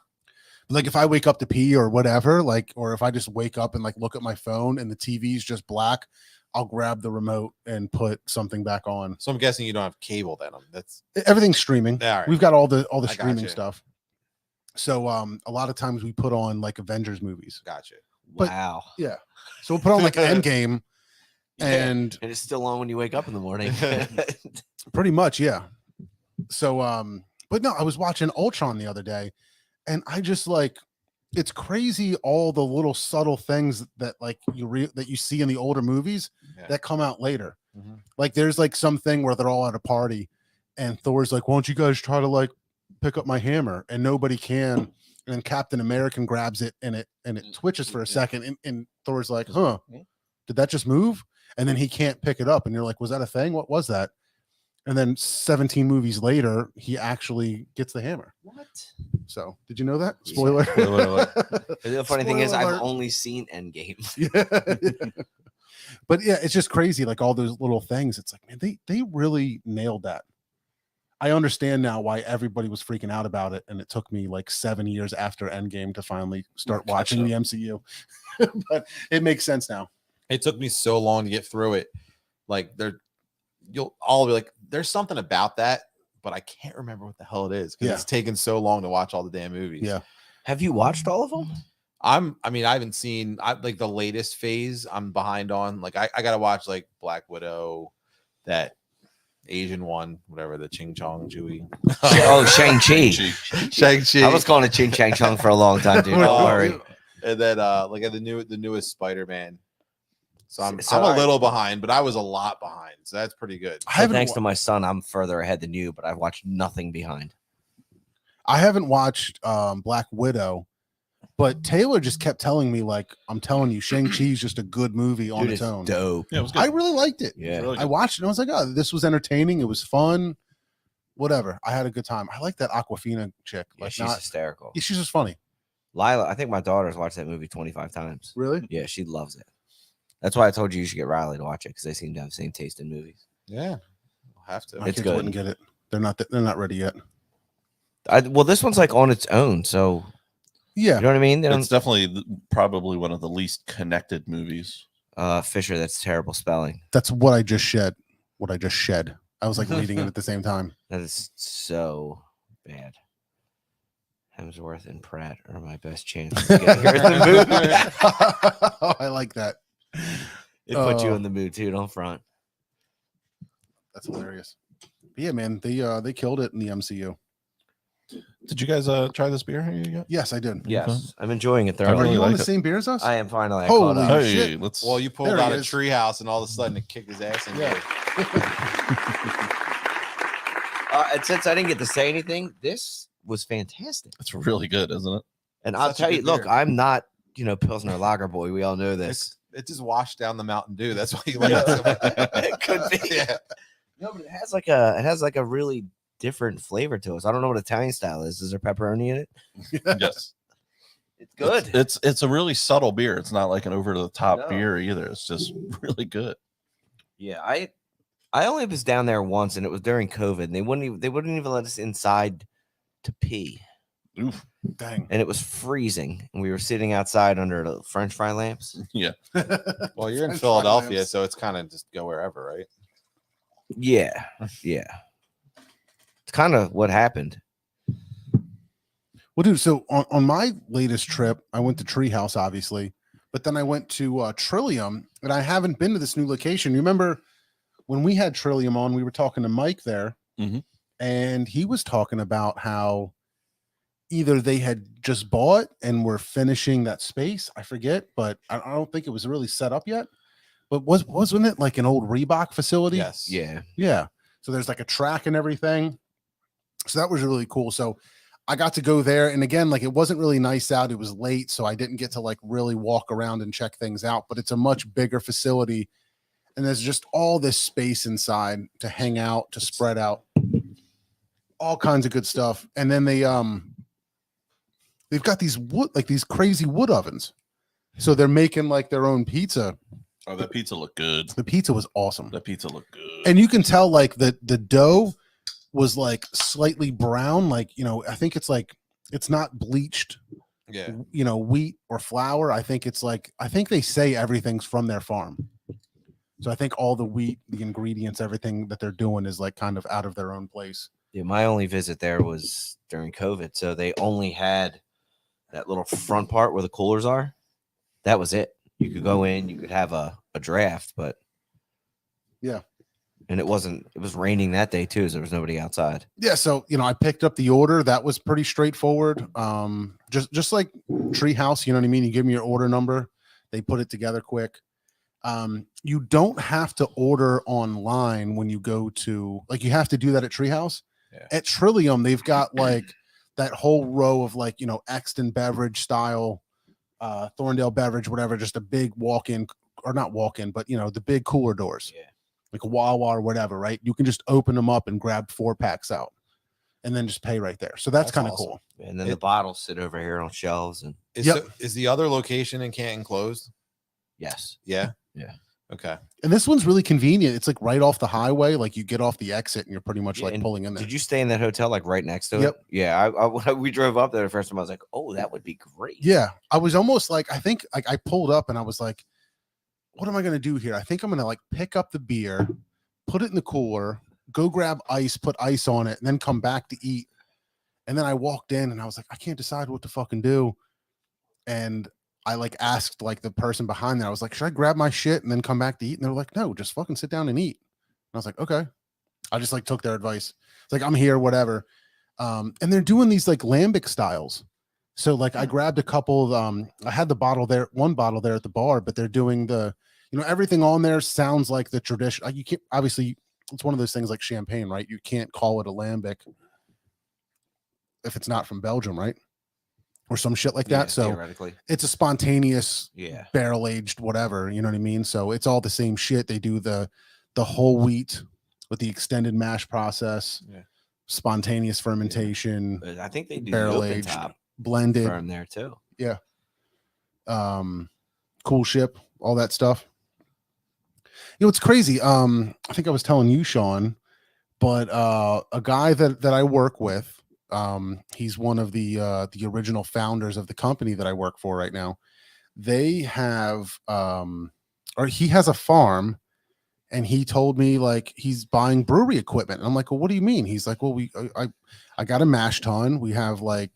Like if I wake up to pee or whatever, like, or if I just wake up and like look at my phone and the TV's just black, I'll grab the remote and put something back on. So I'm guessing you don't have cable then. That's Everything's streaming. Yeah, all right. We've got all the I streaming gotcha. stuff. So a lot of times we put on like Avengers movies. gotcha. But- Wow. Yeah. So we'll put on like Endgame and And it's still on when you wake up in the morning. pretty much, yeah. So but no, I was watching Ultron the other day and I just like it's crazy all the little subtle things that like that you see in the older movies Yeah. that come out later. Mhm. Like there's like something where they're all at a party and Thor's like, why don't you guys try to like pick up my hammer? And nobody can. And then Captain American grabs it and it twitches for a second. And Thor's like, huh, did that just move? And then he can't pick it up. And you're like, was that a thing? What was that? And then 17 movies later, he actually gets the hammer. What? So did you know that? Spoiler. The funny thing is, Spoiler I've alert. only seen Endgame. Yeah. But yeah, it's just crazy. Like all those little things. It's like, man, they really nailed that. I understand now why everybody was freaking out about it. And it took me like 7 years after Endgame to finally start Catch watching up. the MCU. But it makes sense now. It took me so long to get through it. Like you'll all be like, there's something about that, but I can't remember what the hell it is because Yeah. it's taken so long to watch all the damn movies. Yeah. Have you watched all of them? I haven't seen like the latest phase. I'm behind on. Like I gotta watch like Black Widow, that Asian one, whatever, the Ching Chong Chewy. Oh, Shang-Chi. Shang-Chi. I was calling it Ching Chang Chung for a long time, dude. Don't Oh, worry. And then like at the newest Spider-Man. So I'm So a little behind, but I was a lot behind. So that's pretty good. I So haven't, thanks to my son, I'm further ahead than you, but I've watched nothing behind. I haven't watched Black Widow, but Taylor just kept telling me, like, I'm telling you, Shang-Chi's just a good movie on Dude, its it's own. dope. yeah, it was good. I really liked it. Yeah. Really I good. watched it and I was like, oh, this was entertaining. It was fun. Whatever. I had a good time. I like that Aquafina chick. Yeah, Like, she's not, hysterical. she's just funny. Lila, I think my daughter's watched that movie 25 times. Really? Yeah, she loves it. That's why I told you should get Riley to watch it because they seem to have the same taste in movies. Yeah. I'll have to. My It's kids good. wouldn't get it. They're not ready yet. Well, this one's like on its own, so Yeah. you know what I mean? They It's don't, definitely probably one of the least connected movies. Fisher, that's terrible spelling. That's what I just shed. I was like reading it at the same time. That is so bad. Hemsworth and Pratt are my best chances of getting her in the mood. Oh, I like that. It put you Oh. in the mood too, don't front. That's hilarious. But yeah, man, they killed it in the MCU. Did you guys try this beer here you got? Yes, I did. Yes, I'm enjoying it I Are thoroughly. really you on like the it. same beer as us? I am finally. I Holy caught up. shit. Hey, let's. Well, you pulled There he out a is. treehouse and all of a sudden it kicked his ass in Yeah. And since I didn't get to say anything, this was fantastic. It's really good, isn't it? And Such I'll a tell you, good look, beer. I'm not, Pilsner Lager boy. We all know this. It just washed down the Mountain Dew. That's why you like Yeah. it so much. It could be. Yeah. No, but it has like a really different flavor to us. I don't know what Italian style is. Is there pepperoni in it? Yes. It's good. It's a really subtle beer. It's not like an over the top No. beer either. It's just really good. Yeah, I only was down there once, and it was during COVID. And they wouldn't even let us inside to pee, Oof. Dang. and it was freezing. And we were sitting outside under the French fry lamps. Yeah. Well, you're in French fry Philadelphia, lamps. so it's kind of just go wherever, right? Yeah, yeah. It's kind of what happened. Well, dude, so on my latest trip, I went to Treehouse, obviously, but then I went to Trillium, and I haven't been to this new location. You remember when we had Trillium on, we were talking to Mike there, Mhm. and he was talking about how either they had just bought and were finishing that space. I forget, but I don't think it was really set up yet. But wasn't it like an old Reebok facility? Yes. Yeah. Yeah. So there's like a track and everything. So that was really cool. So I got to go there. And again, like it wasn't really nice out. It was late. So I didn't get to like really walk around and check things out. But it's a much bigger facility. And there's just all this space inside to hang out, to spread out. All kinds of good stuff. And then they've got these wood, like these crazy wood ovens. So they're making like their own pizza. Oh, that pizza looked good. The pizza was awesome. That pizza looked good. And you can tell like the dough was like slightly brown. Like, you know, I think it's like, it's not bleached, Yeah. you know, wheat or flour. I think it's like, I think they say everything's from their farm. So I think all the wheat, the ingredients, everything that they're doing is like kind of out of their own place. Yeah, my only visit there was during COVID, so they only had that little front part where the coolers are. That was it. You could go in, you could have a draft, but yeah. And it was raining that day too, so there was nobody outside. Yeah, so you know, I picked up the order. That was pretty straightforward. Just like Treehouse, you know what I mean? You give them your order number, they put it together quick. You don't have to order online when you go to, like, you have to do that at Treehouse. Yeah. At Trillium, they've got like that whole row of like, you know, Exton beverage style, Thorndale beverage, whatever, just a big walk-in, or not walk-in, but you know, the big cooler doors. Yeah. Like a Wawa or whatever, right? You can just open them up and grab 4-packs out and then just pay right there. So that's kind of awesome. cool. And then the bottles sit over here on shelves. And Is the other location in Canton closed? yes. Yeah. Yeah. Okay. And this one's really convenient. It's like right off the highway. Like you get off the exit and you're pretty much like And pulling in there. Did you stay in that hotel like right next to Yep. it? Yeah. We drove up there the first time. I was like, oh, that would be great. Yeah. I was almost like, I think like I pulled up and I was like, what am I going to do here? I think I'm going to like pick up the beer, put it in the cooler, go grab ice, put ice on it, and then come back to eat. And then I walked in and I was like, I can't decide what to fucking do. And I like asked like the person behind there, I was like, should I grab my shit and then come back to eat? And they're like, no, just fucking sit down and eat. And I was like, okay. I just like took their advice. It's like, I'm here, whatever. And they're doing these like lambic styles. So like I grabbed a couple of, I had the bottle there, one bottle there at the bar, but they're doing the, you know, everything on there sounds like the tradition. Like you can't, obviously it's one of those things like champagne, right? You can't call it a lambic if it's not from Belgium, right? Or some shit like that. So theoretically, it's a spontaneous, yeah, barrel aged, whatever, you know what I mean? So it's all the same shit. They do the whole wheat with the extended mash process, spontaneous fermentation, I think they do barrel open aged, top blended firm there too. Yeah. Cool ship, all that stuff. You know, it's crazy. I think I was telling you, Sean, but a guy that I work with, he's one of the original founders of the company that I work for right now. They have or he has a farm, and he told me like he's buying brewery equipment. And I'm like, well, what do you mean? He's like, well, I got a mash tun. We have like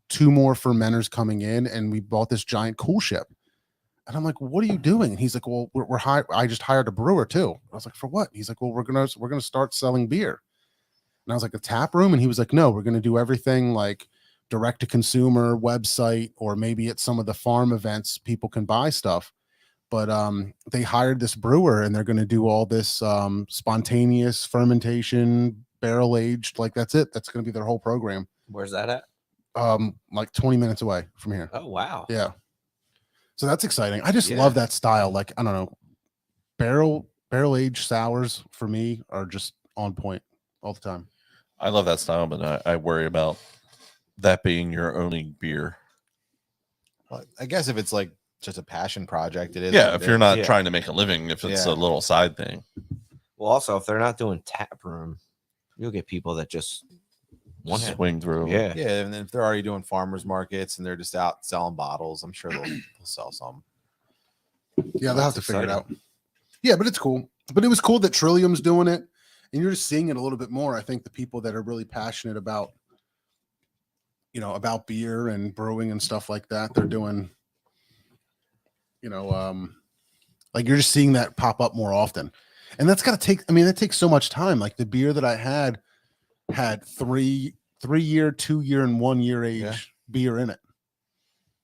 2 more fermenters coming in, and we bought this giant cool ship. And I'm like, well, what are you doing? And he's like, well, we're hired. I just hired a brewer too. I was like, for what? He's like, well, we're gonna start selling beer. And I was like, a tap room? And he was like, no, we're gonna do everything like direct to consumer website, or maybe at some of the farm events people can buy stuff. But they hired this brewer, and they're gonna do all this spontaneous fermentation, barrel aged. Like that's it. That's gonna be their whole program. Where's that at? Like 20 minutes away from here. Oh wow. Yeah. So that's exciting. I just Yeah. love that style. Like, I don't know, barrel aged sours for me are just on point all the time. I love that style, but I worry about that being your only beer. Well, I guess if it's like just a passion project, it is. Yeah, if you're not Yeah. trying to make a living, if it's Yeah. a little side thing. Well, also if they're not doing tap room, you'll get people that just want to. Swing through. Yeah. Yeah, and if they're already doing farmers markets and they're just out selling bottles, I'm sure they'll sell some. Yeah, they'll have to That's figure it out. exciting. Yeah, but it's cool. But it was cool that Trillium's doing it, and you're just seeing it a little bit more. I think the people that are really passionate about, you know, about beer and brewing and stuff like that, they're doing, you know, like you're just seeing that pop up more often. And that's got to take, I mean, that takes so much time. Like the beer that I had had 3-year, 2-year, and 1-year age Yeah. beer in it.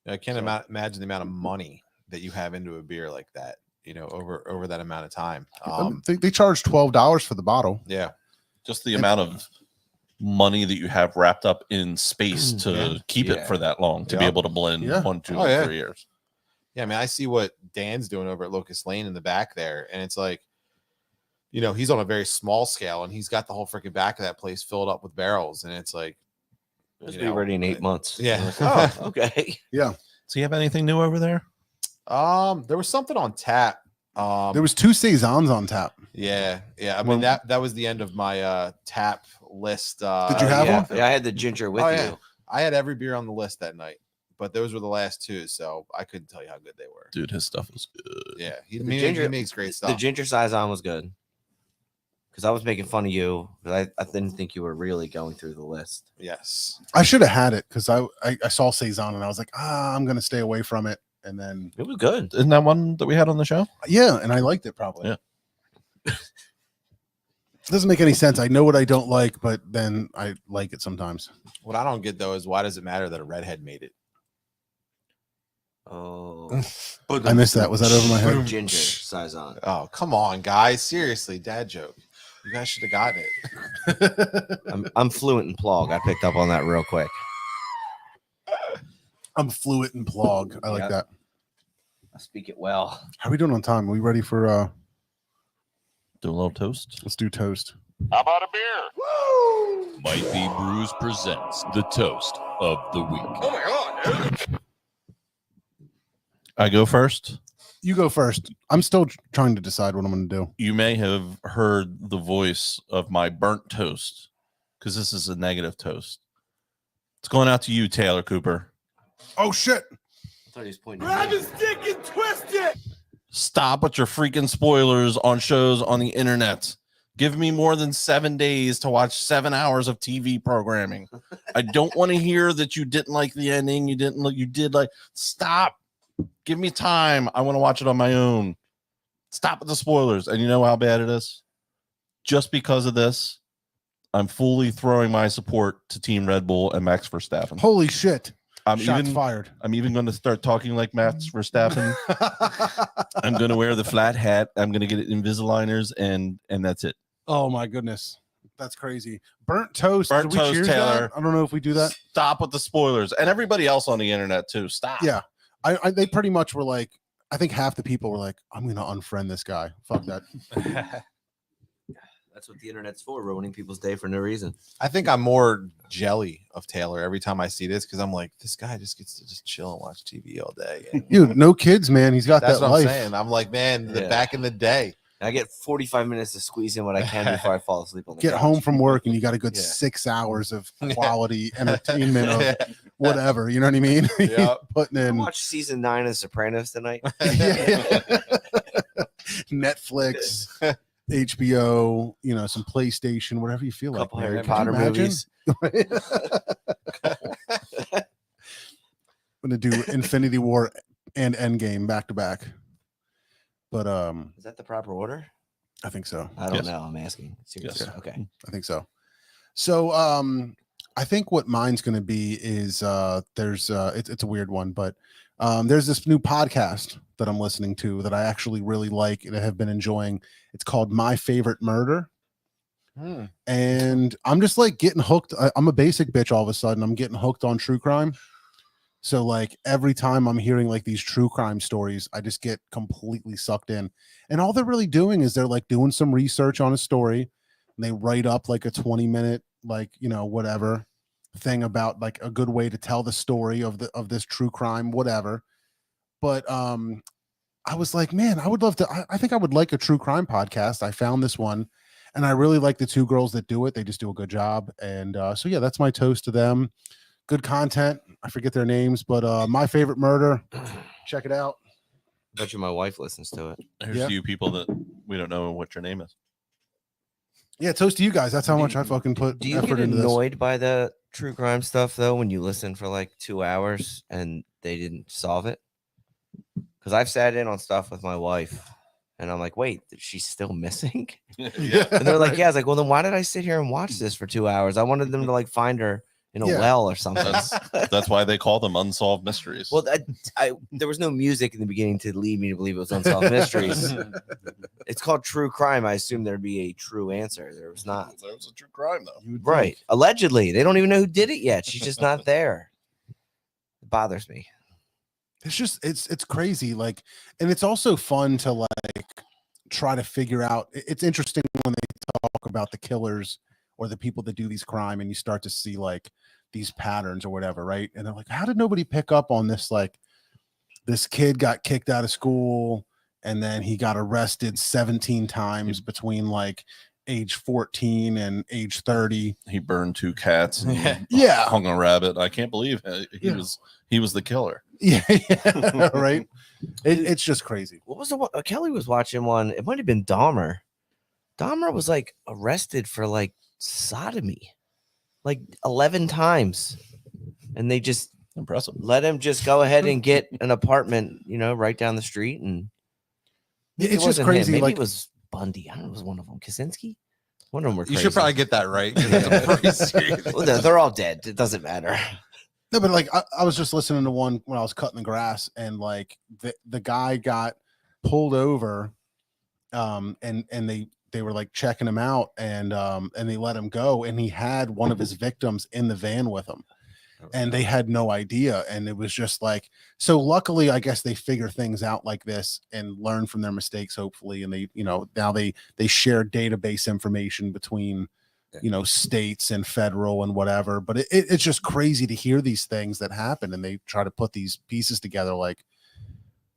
I can't imagine the amount of money that you have into a beer like that, over that amount of time. They charge $12 for the bottle. Yeah. Just the amount of money that you have wrapped up in space to keep it for that long, to be able to blend 1, 2, and 3 years. Yeah, I mean, I see what Dan's doing over at Locust Lane in the back there, and it's like, he's on a very small scale, and he's got the whole freaking back of that place filled up with barrels, and it's like, It'll be ready in 8 months. Yeah. Oh, okay. Yeah. So you have anything new over there? There was something on tap. There was 2 saisons on tap. Yeah. I mean, that was the end of my tap list. Did you have one? Yeah, I had the ginger with you. Yeah. I had every beer on the list that night, but those were the last 2, so I couldn't tell you how good they were. Dude, his stuff was good. Yeah, he makes great The stuff. ginger saison was good. Because I was making fun of you, but I didn't think you were really going through the list. Yes. I should have had it because I saw saison and I was like, I'm gonna stay away from it. And then It was good. Isn't that one that we had on the show? yeah, and I liked it probably. Yeah. It doesn't make any sense. I know what I don't like, but then I like it sometimes. What I don't get though is why does it matter that a redhead made it? Oh. I missed that. Was that over my head? Ginger saison. Oh, come on, guys. Seriously, dad joke. You guys should have gotten it. I'm fluent in plug. I picked up on that real quick. I'm fluent in plug. I like that. I speak it well. How are we doing on time? Are we ready for Do a little toast. let's do toast. How about a beer? Woo! Might Be Brews presents the toast of the week. Oh my god, dude. I go first. You go first. I'm still trying to decide what I'm gonna do. You may have heard the voice of my burnt toast because this is a negative toast. It's going out to you, Taylor Cooper. Oh shit. I thought he was pointing. Grab his dick and twist it. Stop with your freaking spoilers on shows on the internet. Give me more than 7 days to watch 7 hours of TV programming. I don't want to hear that you didn't like the ending. You did like, stop. Give me time. I want to watch it on my own. Stop with the spoilers. And you know how bad it is? Just because of this, I'm fully throwing my support to Team Red Bull and Max Verstappen. Holy shit. Shots even fired. I'm even going to start talking like Max Verstappen. I'm going to wear the flat hat. I'm going to get Invisaligners, and that's it. Oh my goodness. That's crazy. Burnt toast. Burnt Did we toast, cheers Taylor. that? I don't know if we do that. Stop with the spoilers. And everybody else on the internet, too. Stop. Yeah. They pretty much were like, I think half the people were like, I'm gonna unfriend this guy. Fuck that. That's what the internet's for, ruining people's day for no reason. I think I'm more jelly of Taylor every time I see this because I'm like, this guy just gets to just chill and watch TV all day. And Dude, no kids, man. He's got that's that what life. I'm saying. I'm like, man, Yeah. back in the day. I get 45 minutes to squeeze in what I can before I fall asleep on the Get couch. home from work and you got a good Yeah. 6 hours of quality entertainment of whatever. You know what I mean? Yeah. Putting in Watch season 9 of Sopranos tonight. Netflix, HBO, some PlayStation, whatever you feel A couple like. man. Harry Can you Potter imagine? movies. I'm gonna do Infinity War and Endgame back to back. But Is that the proper order? I think so. I don't Yes. know. I'm asking. Seriously. Yes. Okay. I think so. So I think what mine's gonna be is it's a weird one, but there's this new podcast that I'm listening to that I actually really like and I have been enjoying. It's called My Favorite Murder. And I'm just like getting hooked. I'm a basic bitch all of a sudden. I'm getting hooked on true crime. So like every time I'm hearing like these true crime stories, I just get completely sucked in. And all they're really doing is they're like doing some research on a story and they write up like a 20-minute, like, whatever thing about like a good way to tell the story of this true crime, whatever. But I was like, man, I would love to, I think I would like a true crime podcast. I found this one and I really like the two girls that do it. They just do a good job. And so yeah, that's my toast to them. Good content. I forget their names, but My Favorite Murder. Check it out. Bet you my wife listens to it. There's Yeah. you people that we don't know what your name is. Yeah, toast to you guys. That's how much I fucking put Do you effort get into this. annoyed by the true crime stuff though when you listen for like 2 hours and they didn't solve it? Because I've sat in on stuff with my wife And I'm like, wait, she's still missing? Yeah. And they're like, yeah. I was like, well, then why did I sit here and watch this for 2 hours? I wanted them to like find her in a Yeah. well or something. That's why they call them unsolved mysteries. Well, there was no music in the beginning to lead me to believe it was unsolved mysteries. It's called true crime. I assumed there'd be a true answer. There was not. There was a true crime though. You would Right. think. Allegedly. They don't even know who did it yet. She's just not there. It bothers me. It's just it's crazy. Like, and it's also fun to like try to figure out. It's interesting when they talk about the killers or the people that do these crime, and you start to see like these patterns or whatever, right? And they're like, how did nobody pick up on this? Like, this kid got kicked out of school, and then he got arrested 17 times between like age 14 and age 30. He burned 2 cats. And Yeah. hung a rabbit. I can't believe he was the killer. Yeah, right. It's just crazy. What was the one? Kelly was watching one. It might have been Dahmer. Dahmer was like arrested for like sodomy, like 11 times. And they just Impressive. let him just go ahead and get an apartment, right down the street. And maybe It's it just wasn't him. crazy. Maybe Like, it was Bundy. I don't know. It was one of them. Kaczynski? One of them were You crazy. should probably get that right. 'Cause that's a pretty serious- Well, they're all dead. It doesn't matter. no, but like I was just listening to one when I was cutting the grass, and like the guy got pulled over, and they were like checking him out, and they let him go, and he had one of his victims in the van with him, and they had no idea, and it was just like, so luckily I guess they figure things out like this and learn from their mistakes, hopefully, and they now they share database information between states and federal and whatever. But it's just crazy to hear these things that happen, and they try to put these pieces together, like,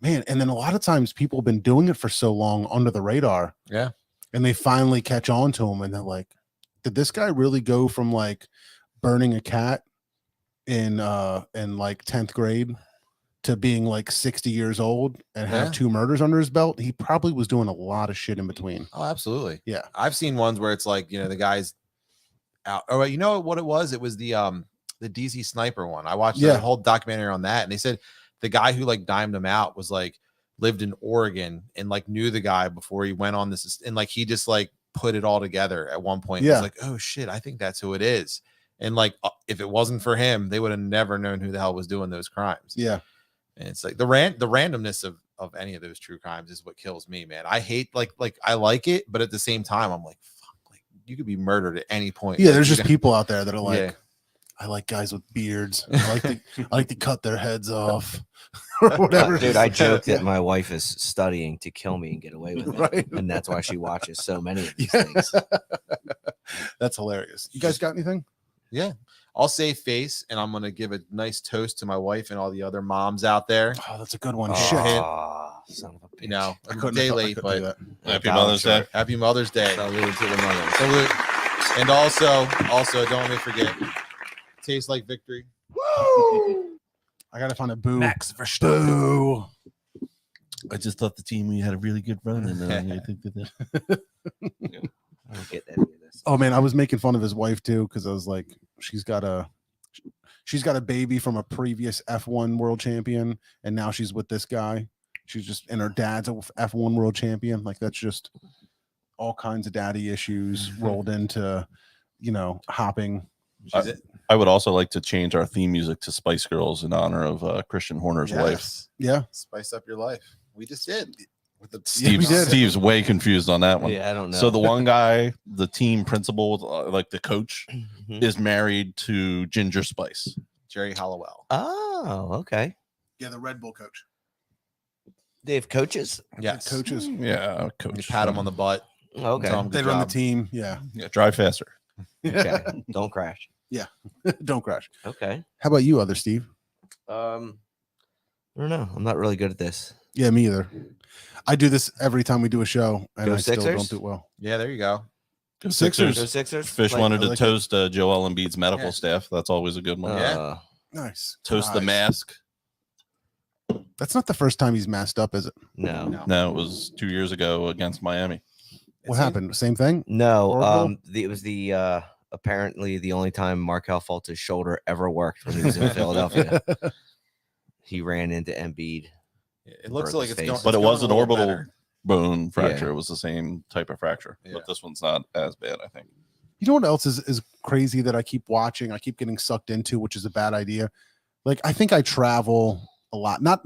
man. And then a lot of times people have been doing it for so long under the radar, Yeah. and they finally catch on to them, and they're like, did this guy really go from like burning a cat in like 10th grade to being like 60 years old and have Yeah. 2 murders under his belt? He probably was doing a lot of shit in between. Oh, absolutely. Yeah. I've seen ones where it's like, the guy's out. Oh, you know what it was? It was the DZ sniper one. I watched Yeah. a whole documentary on that, and they said the guy who like dimed him out was like lived in Oregon and like knew the guy before he went on this, and like he just like put it all together at one point. Yeah. It's like, oh shit, I think that's who it is. And like if it wasn't for him, they would have never known who the hell was doing those crimes. Yeah. And it's like the randomness of any of those true crimes is what kills me, man. I hate like I like it, but at the same time, I'm like, fuck, like you could be murdered at any point. Yeah. Like, There's you just people out there that are like, Yeah. I like guys with beards. I like to cut their heads off or whatever. Dude, I joke that my wife is studying to kill me and get away with it. Right. And that's why she watches so many of these Yeah. things. That's hilarious. You guys got anything? Yeah. I'll save face, and I'm gonna give a nice toast to my wife and all the other moms out there. Oh, that's a good one. Oh, Shit. son of a bitch. You know, I a couldn't day have- I late, couldn't do but that. Happy Mother's Day. happy Mother's Day. Salute to the mothers. Salute. And also, don't let me forget, tastes like victory. I gotta find a boo. Max Boo. I just thought the team we had a really good run, and I think that. I don't get any of this. Oh man, I was making fun of his wife too, because I was like, she's got a baby from a previous F1 world champion, and now she's with this guy. She's just, and her dad's a F1 world champion. Like, that's just all kinds of daddy issues rolled into, hopping. I would also like to change our theme music to Spice Girls in honor of Christian Horner's wife. Yeah. Spice up your life. We just did. With the Yeah, we did. Steve's way confused on that one. Yeah, I don't know. So the one guy, the team principal, like the coach, Mhm. is married to Ginger Spice. Jerry Hollowell. Oh, okay. Yeah, the Red Bull coach. They have coaches. Yes. Coaches. Yeah, You coach. pat him on the butt. Okay. Tell him They good run the job. team. Yeah. Yeah, drive faster. Okay. Don't crash. Don't crash. Okay. How about you, other Steve? I don't know. I'm not really good at this. Yeah, me either. I do this every time we do a show, and Go I still Sixers? don't do it well. Yeah, there you go. Go Sixers. Go Sixers. Fish Like- wanted I to like toast Joel Embiid's medical Yeah. staff. That's always a good one. Yeah. Nice. Toast the Nice. mask. That's not the first time he's masked up, is it? No. No. No, it was 2 years ago against Miami. What happened? Same thing? No. Orbital? It was the apparently the only time Markel Fultz's shoulder ever worked when he was in Philadelphia. He ran into Embiid. It looks Burn like his it's face. going, But it it's was going an a little orbital. better. bone fracture. It was the same type of fracture, Yeah. but this one's not as bad, I think. You know what else is crazy that I keep watching? I keep getting sucked into, which is a bad idea. Like, I think I travel a lot, not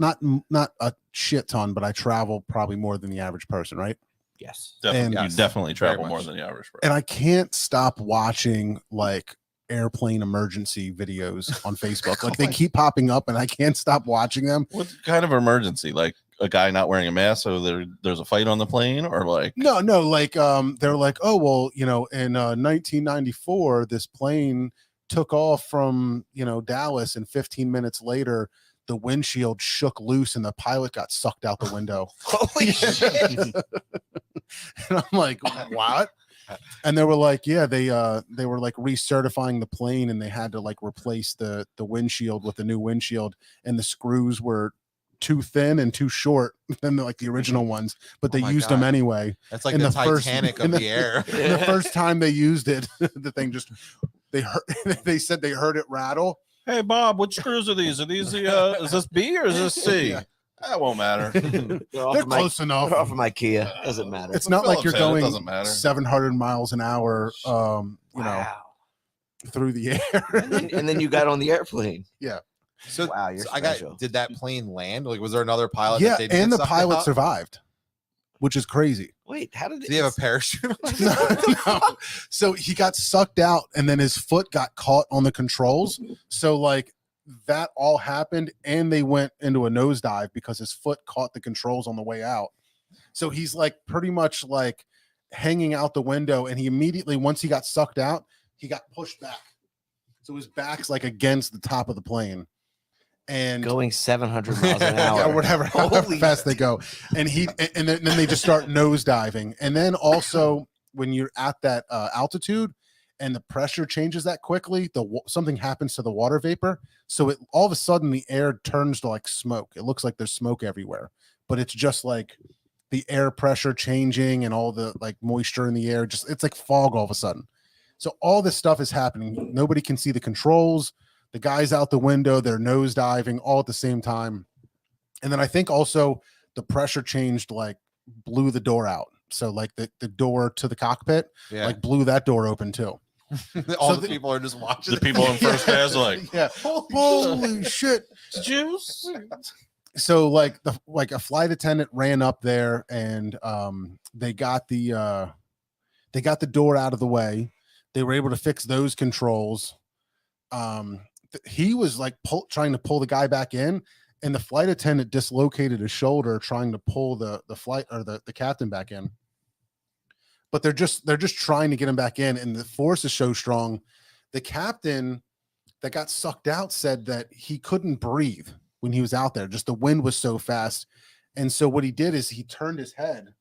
a shit ton, but I travel probably more than the average person, right? Yes. Definitely, And- you definitely travel Very more much. than the average person. And I can't stop watching like airplane emergency videos on Facebook. Like, they keep popping up and I can't stop watching them. What kind of emergency? Like a guy not wearing a mask, so there's a fight on the plane, or like No, like they're like, oh well, in 1994, this plane took off from Dallas, and 15 minutes later, the windshield shook loose and the pilot got sucked out the window. Holy shit. And I'm like, what? And they were like, yeah, they were like recertifying the plane, and they had to like replace the windshield with a new windshield, and the screws were too thin and too short than like the original ones, but they my used them God. anyway. That's like in the the first- Titanic in of the air. The first time they used it, the thing just they said they heard it rattle. hey Bob, which screws are these? Are these the is this B or is this C? Yeah. That won't matter. They're close enough. They're off from IKEA. Doesn't matter. It's not like you're Phillips head, it going doesn't matter. 700 miles an hour, Wow. through the air. and then you got on the airplane. So, Wow, you're so I special. got. Did that plane land? Like, was there another pilot? Yeah, that didn't and get the sucked pilot out? survived, which is crazy. Wait, how did Did he have a parachute? No. So he got sucked out, and then his foot got caught on the controls. So like that all happened, and they went into a nosedive because his foot caught the controls on the way out. So he's like pretty much like hanging out the window, and he immediately, once he got sucked out, he got pushed back. So his back's like against the top of the plane. And going 700 miles an hour? yeah, whatever, however Holy fast they go. And then they just start nosediving. And then also when you're at that altitude and the pressure changes that quickly, something happens to the water vapor. So it all of a sudden the air turns to like smoke. It looks like there's smoke everywhere, but it's just like the air pressure changing and all the like moisture in the air. Just it's like fog all of a sudden. So all this stuff is happening. Nobody can see the controls. The guys out the window, they're nosediving all at the same time. And then I think also the pressure changed, like blew the door out. So like the door to the cockpit, Yeah. like blew that door open too. All so the people are just watching. The people in first class are like, yeah, holy shit. juice. So like a flight attendant ran up there and they got the door out of the way. They were able to fix those controls. He was like trying to pull the guy back in, and the flight attendant dislocated his shoulder trying to pull the flight or the captain back in. But they're just trying to get him back in, and the force is so strong. The captain that got sucked out said that he couldn't breathe when he was out there. Just the wind was so fast. And so what he did is he turned his head,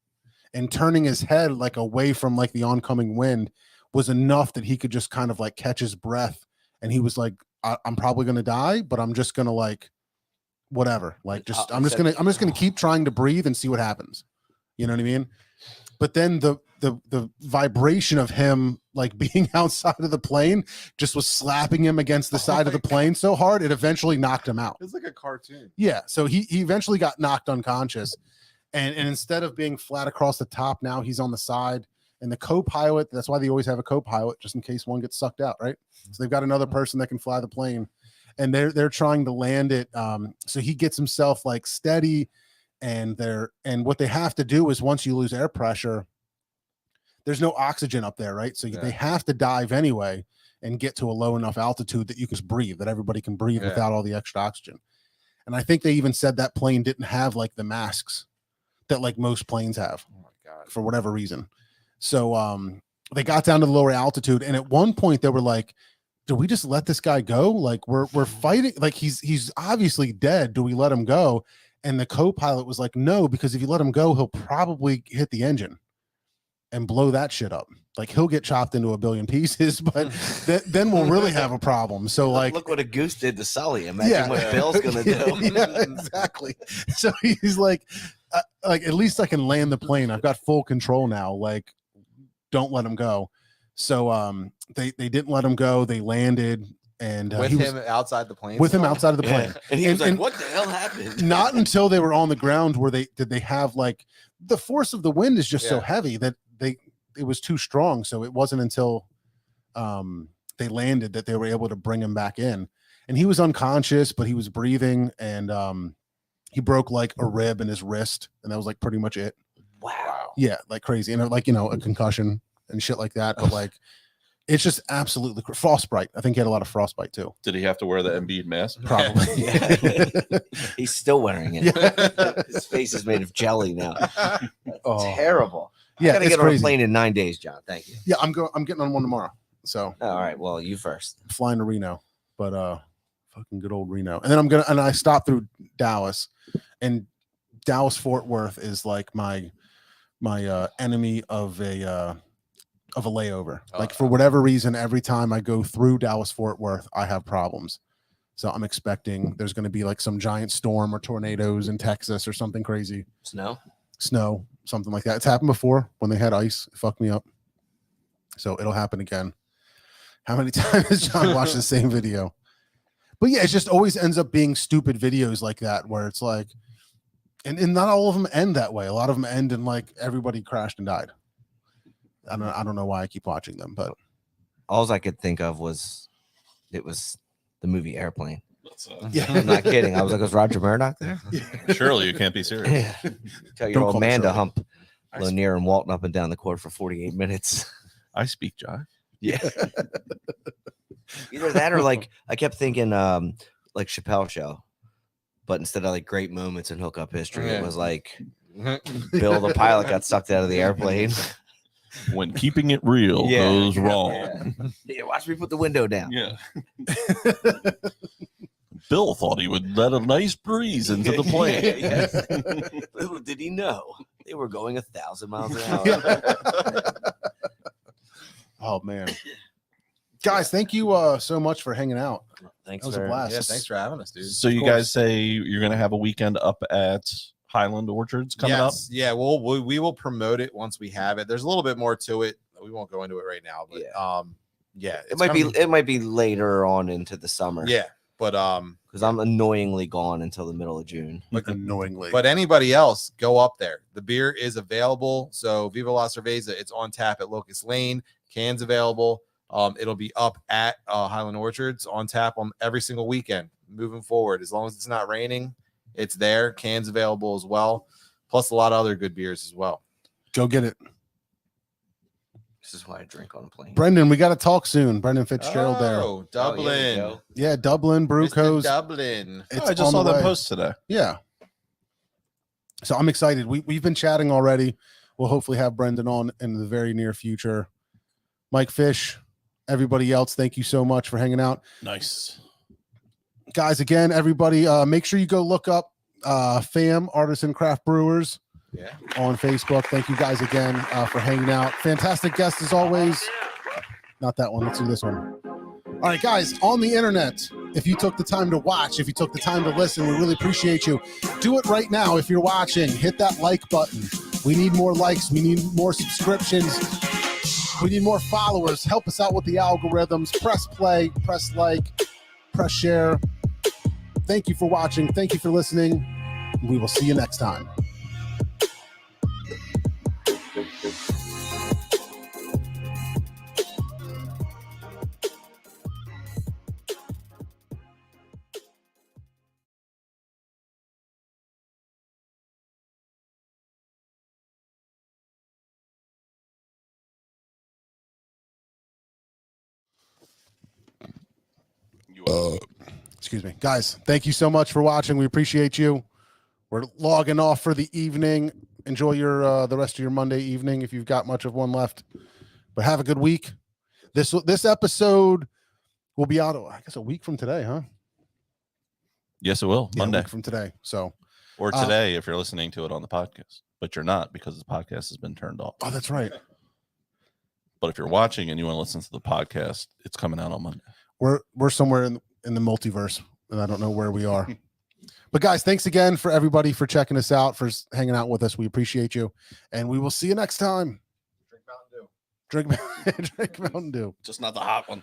and turning his head like away from like the oncoming wind was enough that he could just kind of like catch his breath. And he was like, I'm probably going to die, but I'm just going to like, whatever. Like, just, I'm just going to keep trying to breathe and see what happens. You know what I mean? But then the vibration of him like being outside of the plane just was slapping him against the side of the plane so hard, it eventually knocked him out. It's like a cartoon. Yeah. So he eventually got knocked unconscious. And instead of being flat across the top, now he's on the side. And the co-pilot, that's why they always have a co-pilot, just in case one gets sucked out, right? So they've got another person that can fly the plane, and they're trying to land it. So he gets himself like steady, and what they have to do is once you lose air pressure, there's no oxygen up there, right? So they have to dive anyway and get to a low enough altitude that you can breathe, that everybody can breathe without all the extra oxygen. And I think they even said that plane didn't have like the masks that like most planes have. Oh my God. For whatever reason. So they got down to the lower altitude, and at one point they were like, do we just let this guy go? Like we're fighting, like he's obviously dead. Do we let him go? And the co-pilot was like, no, because if you let him go, he'll probably hit the engine and blow that shit up. Like he'll get chopped into a billion pieces, but then we'll really have a problem. So like, look what a goose did to Sully. Imagine what Bill's gonna do. Yeah, exactly. So he's like at least I can land the plane. I've got full control now. Like, don't let him go. So they didn't let him go. They landed, and With him outside the plane. with him still? outside of the plane. And he was like, and "What the hell happened?" Not until they were on the ground did they have like the force of the wind is just so heavy that it was too strong. So it wasn't until they landed that they were able to bring him back in. And he was unconscious, but he was breathing, and he broke like a rib in his wrist, and that was like pretty much it. Wow. Yeah, like crazy. And like, you know, a concussion and shit like that. But like, it's just absolutely frostbite. I think he had a lot of frostbite too. Did he have to wear the Embiid mask? Probably. He's still wearing it. Yeah. His face is made of jelly now. Oh. Terrible. Yeah, I gotta it's get on a crazy. plane in 9 days, John. Thank you. Yeah, I'm getting on one tomorrow. So All right. Well, you first. I'm flying to Reno, but fucking good old Reno. And then I stop through Dallas, and Dallas Fort Worth is like my enemy of a layover. Like for whatever reason, every time I go through Dallas Fort Worth, I have problems. So I'm expecting there's going to be like some giant storm or tornadoes in Texas or something crazy. Snow, Something like that. It's happened before when they had ice. It fucked me up. So it'll happen again. How many times has John watched the same video? But yeah, it just always ends up being stupid videos like that where it's like, and not all of them end that way. A lot of them end in like everybody crashed and died. I don't know why I keep watching them, but all I could think of was the movie Airplane. yeah, I'm not kidding. I was like, was Roger Murdoch there? Surely you can't be serious. Tell Don't your call old me man to Shirley. hump Lanier and Walton up and down the court for 48 minutes. I speak jive. Yeah. Either that or like I kept thinking like Chappelle Show, but instead of like great moments in hookup history, it was like Bill the pilot got sucked out of the airplane. When keeping it real goes wrong. Yeah, watch me put the window down. Yeah. Bill thought he would let a nice breeze into the plane. Little did he know they were going 1,000 miles an hour. Oh man, guys, thank you so much for hanging out. Thanks That was a for blast. Yeah, thanks for having us, dude. So you guys say you're going to have a weekend up at Highland Orchards coming up? Yeah, we will promote it once we have it. There's a little bit more to it. We won't go into it right now, but it might be later on into the summer. Yeah, but because I'm annoyingly gone until the middle of June. Annoyingly, but anybody else, go up there. The beer is available. So Viva La Cerveza, it's on tap at Locust Lane. Cans available. It'll be up at Highland Orchards on tap on every single weekend moving forward. As long as it's not raining, it's there. Cans available as well, plus a lot of other good beers as well. go get it. This is why I drink on a plane. Brendan, we got to talk soon. Brendan Fitzgerald there. Oh, Dublin. Yeah, Dublin Brew Mr. Co's. Dublin. It's I just on saw the that way. post today. Yeah. So I'm excited. We've been chatting already. We'll hopefully have Brendan on in the very near future. Mike Fish, everybody else, thank you so much for hanging out. Nice. Guys, again, everybody, make sure you go look up FAM, Artisan Craft Brewers, on Facebook. Thank you guys again for hanging out. Fantastic guest as always. Not that one. Let's do this one. All right, guys, on the internet, if you took the time to watch, if you took the time to listen, we really appreciate you. Do it right now. If you're watching, hit that like button. We need more likes. We need more subscriptions. We need more followers. Help us out with the algorithms. Press play, press like, press share. Thank you for watching. Thank you for listening. We will see you next time. Excuse me. Guys, thank you so much for watching. We appreciate you. We're logging off for the evening. Enjoy your the rest of your Monday evening if you've got much of one left. But have a good week. This episode will be out, I guess, a week from today, huh? Yes, it will. Yeah, Monday. a week from today. So, Or today if you're listening to it on the podcast. But you're not because the podcast has been turned off. oh, that's right. But if you're watching and you want to listen to the podcast, it's coming out on Monday. We're somewhere in the multiverse, and I don't know where we are. But guys, thanks again for everybody for checking us out, for hanging out with us. We appreciate you, and we will see you next time. Drink Mountain Dew. Drink Mountain Dew. Just not the hot one.